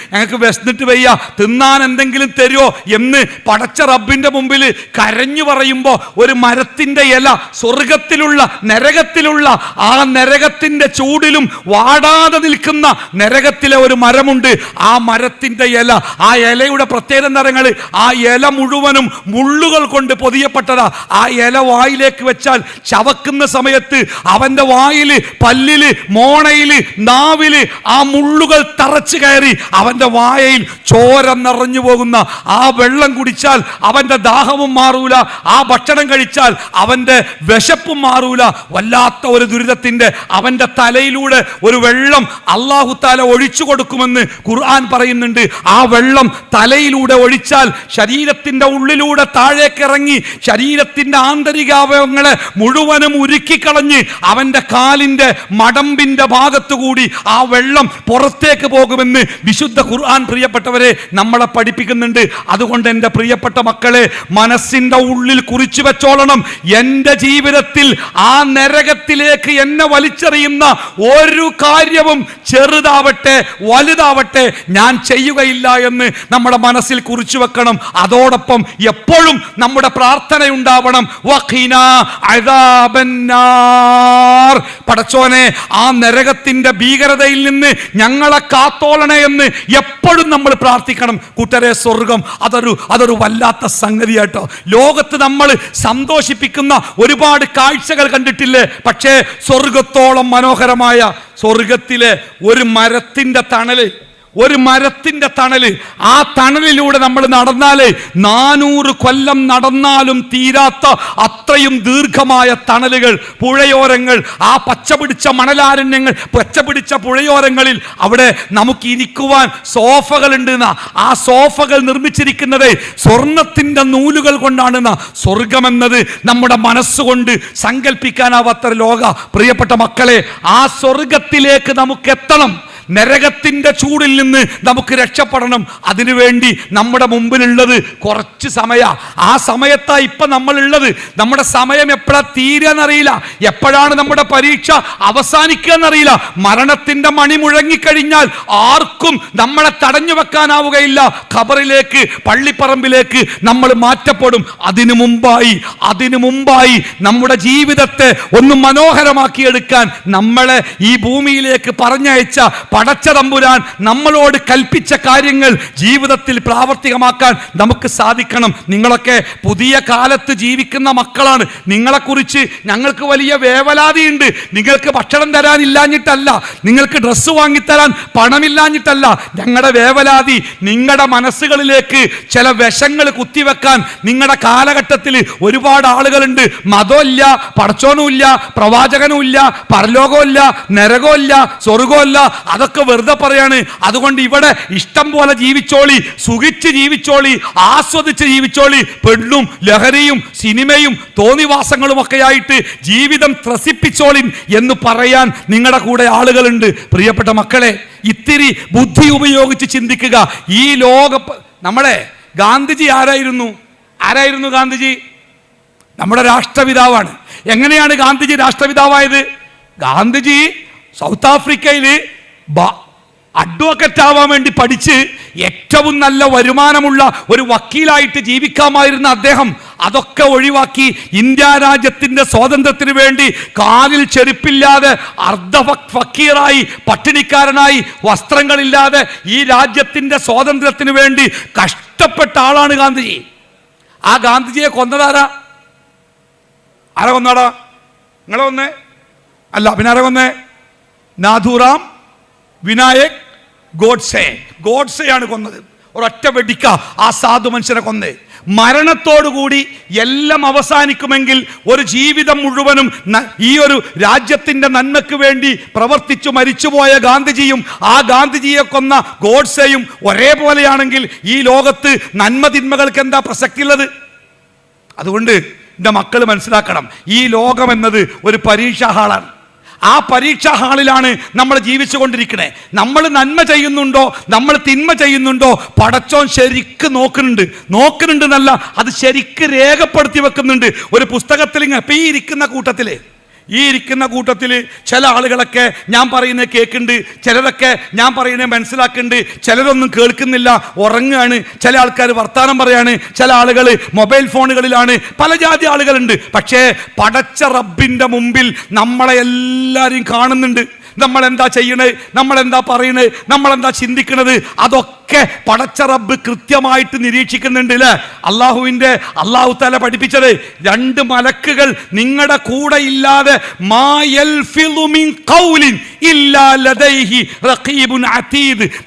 ഞങ്ങൾക്ക് വിശന്നിട്ട് വയ്യ, തിന്നാൻ എന്തെങ്കിലും തരുമോ എന്ന് പടച്ച റബ്ബിന്റെ മുമ്പിൽ കരഞ്ഞു പറയുമ്പോൾ ഒരു മരത്തിന്റെ ഇല, സ്വർഗത്തിലുള്ള നരകത്തിലുള്ള ആ നരകത്തിന്റെ ചൂടിലും വാടാതെ നിൽക്കുന്ന നരകത്തിലെ ഒരു മരമുണ്ട്. ആ മരത്തിന്റെ ഇല, ആ ഇലയുടെ പ്രത്യേകത എന്താ? ആ ഇല മുഴുവനും മുള്ളുകൾ കൊണ്ട് പൊതിയപ്പെട്ടതാ. ആ ഇല വായിലേക്ക് വെച്ചാൽ ചവക്കുന്ന സമയത്ത് അവന്റെ വായില്, പല്ലില്, മോണയില്, നാവില് ആ മുള്ളുകൾ തറച്ചു കയറി അവന്റെ വായയിൽ ചോര നിറഞ്ഞു പോകുന്ന ആ വെള്ളം കുടിച്ചാൽ അവന്റെ ദാഹവും മാറൂല, ആ ഭക്ഷണം കഴിച്ചാൽ അവന്റെ വിശപ്പും മാറൂല. വല്ലാത്ത ഒരു ദുരിതത്തിന്റെ, അവന്റെ തലയിലൂടെ ഒരു വെള്ളം അല്ലാഹു തആല ഒഴിച്ചു കൊടുക്കുമെന്ന് ഖുർആൻ പറയുന്നുണ്ട്. ആ വെള്ളം തലയിലൂടെ ഒഴിച്ചാൽ ശരീരത്തിന്റെ ഉള്ളിലൂടെ താഴേക്ക് ഇറങ്ങി ശരീരത്തിന്റെ ആന്തരികാവയവങ്ങളെ മുഴുവനും ഉരുക്കിക്കളഞ്ഞ് അവന്റെ കാലിന്റെ മടമ്പിന്റെ ഭാഗത്തുകൂടി ആ വെള്ളം പുറത്തേക്ക് പോകുമെന്ന് വിശുദ്ധ ഖുർആൻ പ്രിയപ്പെട്ടവരെ നമ്മളെ പഠിപ്പിക്കുന്നുണ്ട്. അതുകൊണ്ട് എൻ്റെ പ്രിയപ്പെട്ട മക്കളെ, മനസ്സിന്റെ ഉള്ളിൽ കുറിച്ചു വെച്ചോളണം, എൻ്റെ ജീവിതത്തിൽ ആ നരകത്തിലേക്ക് എന്നെ വലിച്ചെറിയുന്ന ഒരു കാര്യവും ചെറുതാവട്ടെ വലുതാവട്ടെ ഞാൻ ചെയ്യുകയില്ല എന്ന് നമ്മുടെ മനസ്സിൽ കുറിച്ചു വെക്കണം. അതോടൊപ്പം എപ്പോഴും നമ്മുടെ പ്രാർത്ഥന ഉണ്ടാവണം, വഖീനാ അദാബന്നാർ, പടച്ചോനെ ആ നരകത്തിന്റെ ഭീകരതയിൽ നിന്ന് ഞങ്ങളെ കാത്തോളണേ എന്ന് എപ്പോഴും നമ്മൾ പ്രാർത്ഥിക്കണം. കൂട്ടരെ, സ്വർഗം അതൊരു വല്ലാത്ത സംഗതിയാട്ടോ. ലോകത്ത് നമ്മൾ സന്തോഷിപ്പിക്കുന്ന ഒരുപാട് കാഴ്ചകൾ കണ്ടിട്ടില്ലേ? പക്ഷേ സ്വർഗത്തോളം മനോഹരമായ സ്വർഗത്തിലെ ഒരു മരത്തിന്റെ തണല്, ആ തണലിലൂടെ നമ്മൾ നടന്നാലേ 400 കൊല്ലം നടന്നാലും തീരാത്ത അത്രയും ദീർഘമായ തണലുകൾ, പുഴയോരങ്ങൾ, ആ പച്ചപിടിച്ച മണലാരണ്യങ്ങൾ, പച്ചപിടിച്ച പുഴയോരങ്ങളിൽ അവിടെ നമുക്ക് ഇരിക്കുവാൻ സോഫകൾ ഉണ്ട്. ആ സോഫകൾ നിർമ്മിച്ചിരിക്കുന്നത് സ്വർണത്തിന്റെ നൂലുകൾ കൊണ്ടാണ്. സ്വർഗമെന്നത് നമ്മുടെ മനസ്സുകൊണ്ട് സങ്കല്പിക്കാനാവാത്ത ലോക. പ്രിയപ്പെട്ട മക്കളെ, ആ സ്വർഗത്തിലേക്ക് നമുക്ക് എത്തണം. നരകത്തിന്റെ ചൂടിൽ നിന്ന് നമുക്ക് രക്ഷപ്പെടണം. അതിനുവേണ്ടി നമ്മുടെ മുമ്പിലുള്ളത് കുറച്ച് സമയ. ആ സമയത്താ ഇപ്പൊ നമ്മളുള്ളത്. നമ്മുടെ സമയം എപ്പോഴാ തീരാന്നറിയില്ല, എപ്പോഴാണ് നമ്മുടെ പരീക്ഷ അവസാനിക്കുക എന്നറിയില്ല. മരണത്തിന്റെ മണി മുഴങ്ങിക്കഴിഞ്ഞാൽ ആർക്കും നമ്മളെ തടഞ്ഞു വെക്കാനാവുകയില്ല. ഖബറിലേക്ക്, പള്ളിപ്പറമ്പിലേക്ക് നമ്മൾ മാറ്റപ്പെടും. അതിനു മുമ്പായി നമ്മുടെ ജീവിതത്തെ ഒന്ന് മനോഹരമാക്കിയെടുക്കാൻ നമ്മളെ ഈ ഭൂമിയിലേക്ക് പറഞ്ഞയച്ച പടച്ച തമ്പുരാൻ നമ്മളോട് കൽപ്പിച്ച കാര്യങ്ങൾ ജീവിതത്തിൽ പ്രാവർത്തികമാക്കാൻ നമുക്ക് സാധിക്കണം. നിങ്ങളൊക്കെ പുതിയ കാലത്ത് ജീവിക്കുന്ന മക്കളാണ്. നിങ്ങളെക്കുറിച്ച് ഞങ്ങൾക്ക് വലിയ വേവലാതിയുണ്ട്. നിങ്ങൾക്ക് ഭക്ഷണം തരാനില്ലാഞ്ഞിട്ടല്ല, നിങ്ങൾക്ക് ഡ്രസ്സ് വാങ്ങിത്തരാൻ പണമില്ലാഞ്ഞിട്ടല്ല. ഞങ്ങളുടെ വേവലാതി നിങ്ങളുടെ മനസ്സുകളിലേക്ക് ചില വിഷങ്ങൾ കുത്തിവെക്കാൻ നിങ്ങളുടെ കാലഘട്ടത്തിൽ ഒരുപാട് ആളുകളുണ്ട്. മതമില്ല, പടച്ചോനുമില്ല, പ്രവാചകനുമില്ല, പരലോകമില്ല, നരകമില്ല, സ്വർഗമില്ല, അതൊക്കെ വെറുതെ പറയാണ്. അതുകൊണ്ട് ഇവിടെ ഇഷ്ടം പോലെ ജീവിച്ചോളി, സുഖിച്ച് ജീവിച്ചോളി, ആസ്വദിച്ച് ജീവിച്ചോളി. പെണ്ണും ലഹരിയും സിനിമയും തോന്നിവാസങ്ങളും ഒക്കെ ആയിട്ട് ജീവിതം ത്രസിപ്പിച്ചോളിൻ എന്ന് പറയാൻ നിങ്ങളുടെ കൂടെ ആളുകളുണ്ട്. പ്രിയപ്പെട്ട മക്കളെ, ഇത്തിരി ബുദ്ധി ഉപയോഗിച്ച് ചിന്തിക്കുക. ഈ നമ്മളെ ഗാന്ധിജി ആരായിരുന്നു ഗാന്ധിജി? നമ്മുടെ രാഷ്ട്രപിതാവാണ്. എങ്ങനെയാണ് ഗാന്ധിജി രാഷ്ട്രപിതാവായത്? ഗാന്ധിജി സൗത്ത് ആഫ്രിക്കയിൽ അഡ്വക്കറ്റ് ആവാൻ വേണ്ടി പഠിച്ച് ഏറ്റവും നല്ല വരുമാനമുള്ള ഒരു വക്കീലായിട്ട് ജീവിക്കാമായിരുന്ന അദ്ദേഹം അതൊക്കെ ഒഴിവാക്കി ഇന്ത്യ രാജ്യത്തിന്റെ സ്വാതന്ത്ര്യത്തിന് വേണ്ടി കാലിൽ ചെരുപ്പില്ലാതെ ഫക്കീറായി, പട്ടിണിക്കാരനായി, വസ്ത്രങ്ങളില്ലാതെ ഈ രാജ്യത്തിന്റെ സ്വാതന്ത്ര്യത്തിന് വേണ്ടി കഷ്ടപ്പെട്ട ആളാണ് ഗാന്ധിജി. ആ ഗാന്ധിജിയെ കൊന്നതാരാ? ആരാ കൊന്നാടാ? നിങ്ങളെ കൊന്നേ അല്ല, പിന്നെ ആരാ കൊന്നേ? നാഥുറാം വിനായക് ഗോഡ്സെയാണ് കൊന്നത്. ഒരൊറ്റ വെടിക്ക ആ സാധു മനുഷ്യനെ കൊന്നേ. മരണത്തോടുകൂടി എല്ലാം അവസാനിക്കുമെങ്കിൽ ഒരു ജീവിതം മുഴുവനും ഈ ഒരു രാജ്യത്തിന്റെ നന്മയ്ക്ക് വേണ്ടി പ്രവർത്തിച്ചു മരിച്ചുപോയ ഗാന്ധിജിയും ആ ഗാന്ധിജിയെ കൊന്ന ഗോഡ്സെയും ഒരേപോലെയാണെങ്കിൽ ഈ ലോകത്ത് നന്മ തിന്മകൾക്ക് എന്താ പ്രസക്തി ഉള്ളത്? അതുകൊണ്ട് എൻ്റെ മക്കൾ മനസ്സിലാക്കണം, ഈ ലോകം എന്നത് ഒരു പരീക്ഷാ ഹാളാണ്. ആ പരീക്ഷാ ഹാളിലാണ് നമ്മൾ ജീവിച്ചുകൊണ്ടിരിക്കുന്നത്. നമ്മൾ നന്മ ചെയ്യുന്നുണ്ടോ, നമ്മൾ തിന്മ ചെയ്യുന്നുണ്ടോ, പടച്ചോൻ ശരിക്ക് നോക്കുന്നുണ്ട് എന്നല്ല, അത് ശരിക്ക് രേഖപ്പെടുത്തി വെക്കുന്നുണ്ട്. ഒരു പുസ്തകത്തിൽ ഇപ്പം ഈ ഇരിക്കുന്ന കൂട്ടത്തിൽ ചില ആളുകളൊക്കെ ഞാൻ പറയുന്നത് കേൾക്കുന്നുണ്ട്, ചിലരൊക്കെ ഞാൻ പറയുന്നത് മനസ്സിലാക്കുന്നുണ്ട്, ചിലരൊന്നും കേൾക്കുന്നില്ല, ഉറങ്ങുകയാണ്. ചില ആൾക്കാർ വർത്താനം പറയാണ്, ചില ആളുകൾ മൊബൈൽ ഫോണുകളിലാണ്, പല ജാതി ആളുകളുണ്ട്. പക്ഷേ പടച്ച റബ്ബിൻ്റെ മുമ്പിൽ നമ്മളെ എല്ലാവരെയും കാണുന്നുണ്ട്. നമ്മൾ എന്താ ചെയ്യണത്, നമ്മൾ എന്താ പറയണത്, നമ്മൾ എന്താ ചിന്തിക്കുന്നത്, അതൊക്കെ പടച്ച റബ്ബ് കൃത്യമായിട്ട് നിരീക്ഷിക്കുന്നുണ്ട്. അല്ലേ? അല്ലാഹു തആല പഠിപ്പിച്ചത്, 2 മലക്കുകൾ നിങ്ങളുടെ കൂടെ ഇല്ലാതെ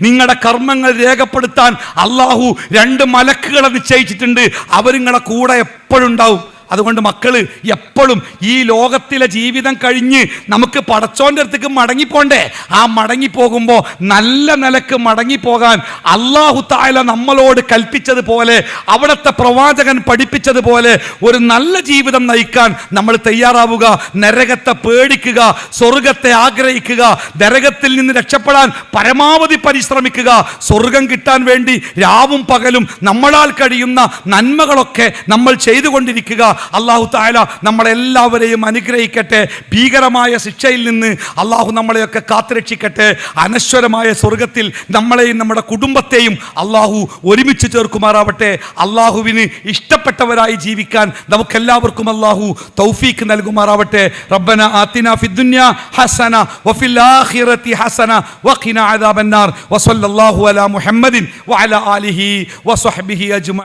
നിങ്ങളുടെ കർമ്മങ്ങൾ രേഖപ്പെടുത്താൻ അല്ലാഹു 2 മലക്കുകളെ നിശ്ചയിച്ചിട്ടുണ്ട്. അവർ നിങ്ങളുടെ കൂടെ എപ്പോഴും ഉണ്ടാവും. അതുകൊണ്ട് മക്കള് എപ്പോഴും ഈ ലോകത്തിലെ ജീവിതം കഴിഞ്ഞ് നമുക്ക് പടച്ചോന്റെ അടുത്തേക്ക് മടങ്ങിപ്പോണ്ടേ. ആ മടങ്ങിപ്പോകുമ്പോൾ നല്ല നിലക്ക് മടങ്ങിപ്പോകാൻ അല്ലാഹു തആല നമ്മളോട് കൽപ്പിച്ചതുപോലെ, അവിടുത്തെ പ്രവാചകൻ പഠിപ്പിച്ചതുപോലെ ഒരു നല്ല ജീവിതം നയിക്കാൻ നമ്മൾ തയ്യാറാവുക. നരകത്തെ പേടിക്കുക, സ്വർഗത്തെ ആഗ്രഹിക്കുക, നരകത്തിൽ നിന്ന് രക്ഷപ്പെടാൻ പരമാവധി പരിശ്രമിക്കുക. സ്വർഗം കിട്ടാൻ വേണ്ടി രാവും പകലും നമ്മളാൽ കഴിയുന്ന നന്മകളൊക്കെ നമ്മൾ ചെയ്തുകൊണ്ടിരിക്കുക. അല്ലാഹു തആല നമ്മളെല്ലാവരെയും അനുഗ്രഹിക്കട്ടെ. ഭീകരമായ ശിക്ഷയിൽ നിന്ന് അല്ലാഹു നമ്മളെയൊക്കെ കാത്തുരക്ഷിക്കട്ടെ. അനശ്വരമായ സ്വർഗത്തിൽ നമ്മളെയും നമ്മുടെ കുടുംബത്തെയും അല്ലാഹു ഒരുമിച്ച് ചേർക്കുമാറാവട്ടെ. അല്ലാഹുവിന് ഇഷ്ടപ്പെട്ടവരായി ജീവിക്കാൻ നമുക്കെല്ലാവർക്കും അല്ലാഹു തൗഫീഖ് നൽകുമാറാവട്ടെ. റബ്ബന ആതിനാ ഫിദ്ദുനിയ ഹസന വഫിൽ ആഖിറതി ഹസന വഖിനാ അദാബന്നാർ വസല്ലല്ലാഹു അലാ മുഹമ്മദിൻ വഅലാ ആലിഹി വസ്വഹ്ബിഹി അജ്മഈൻ.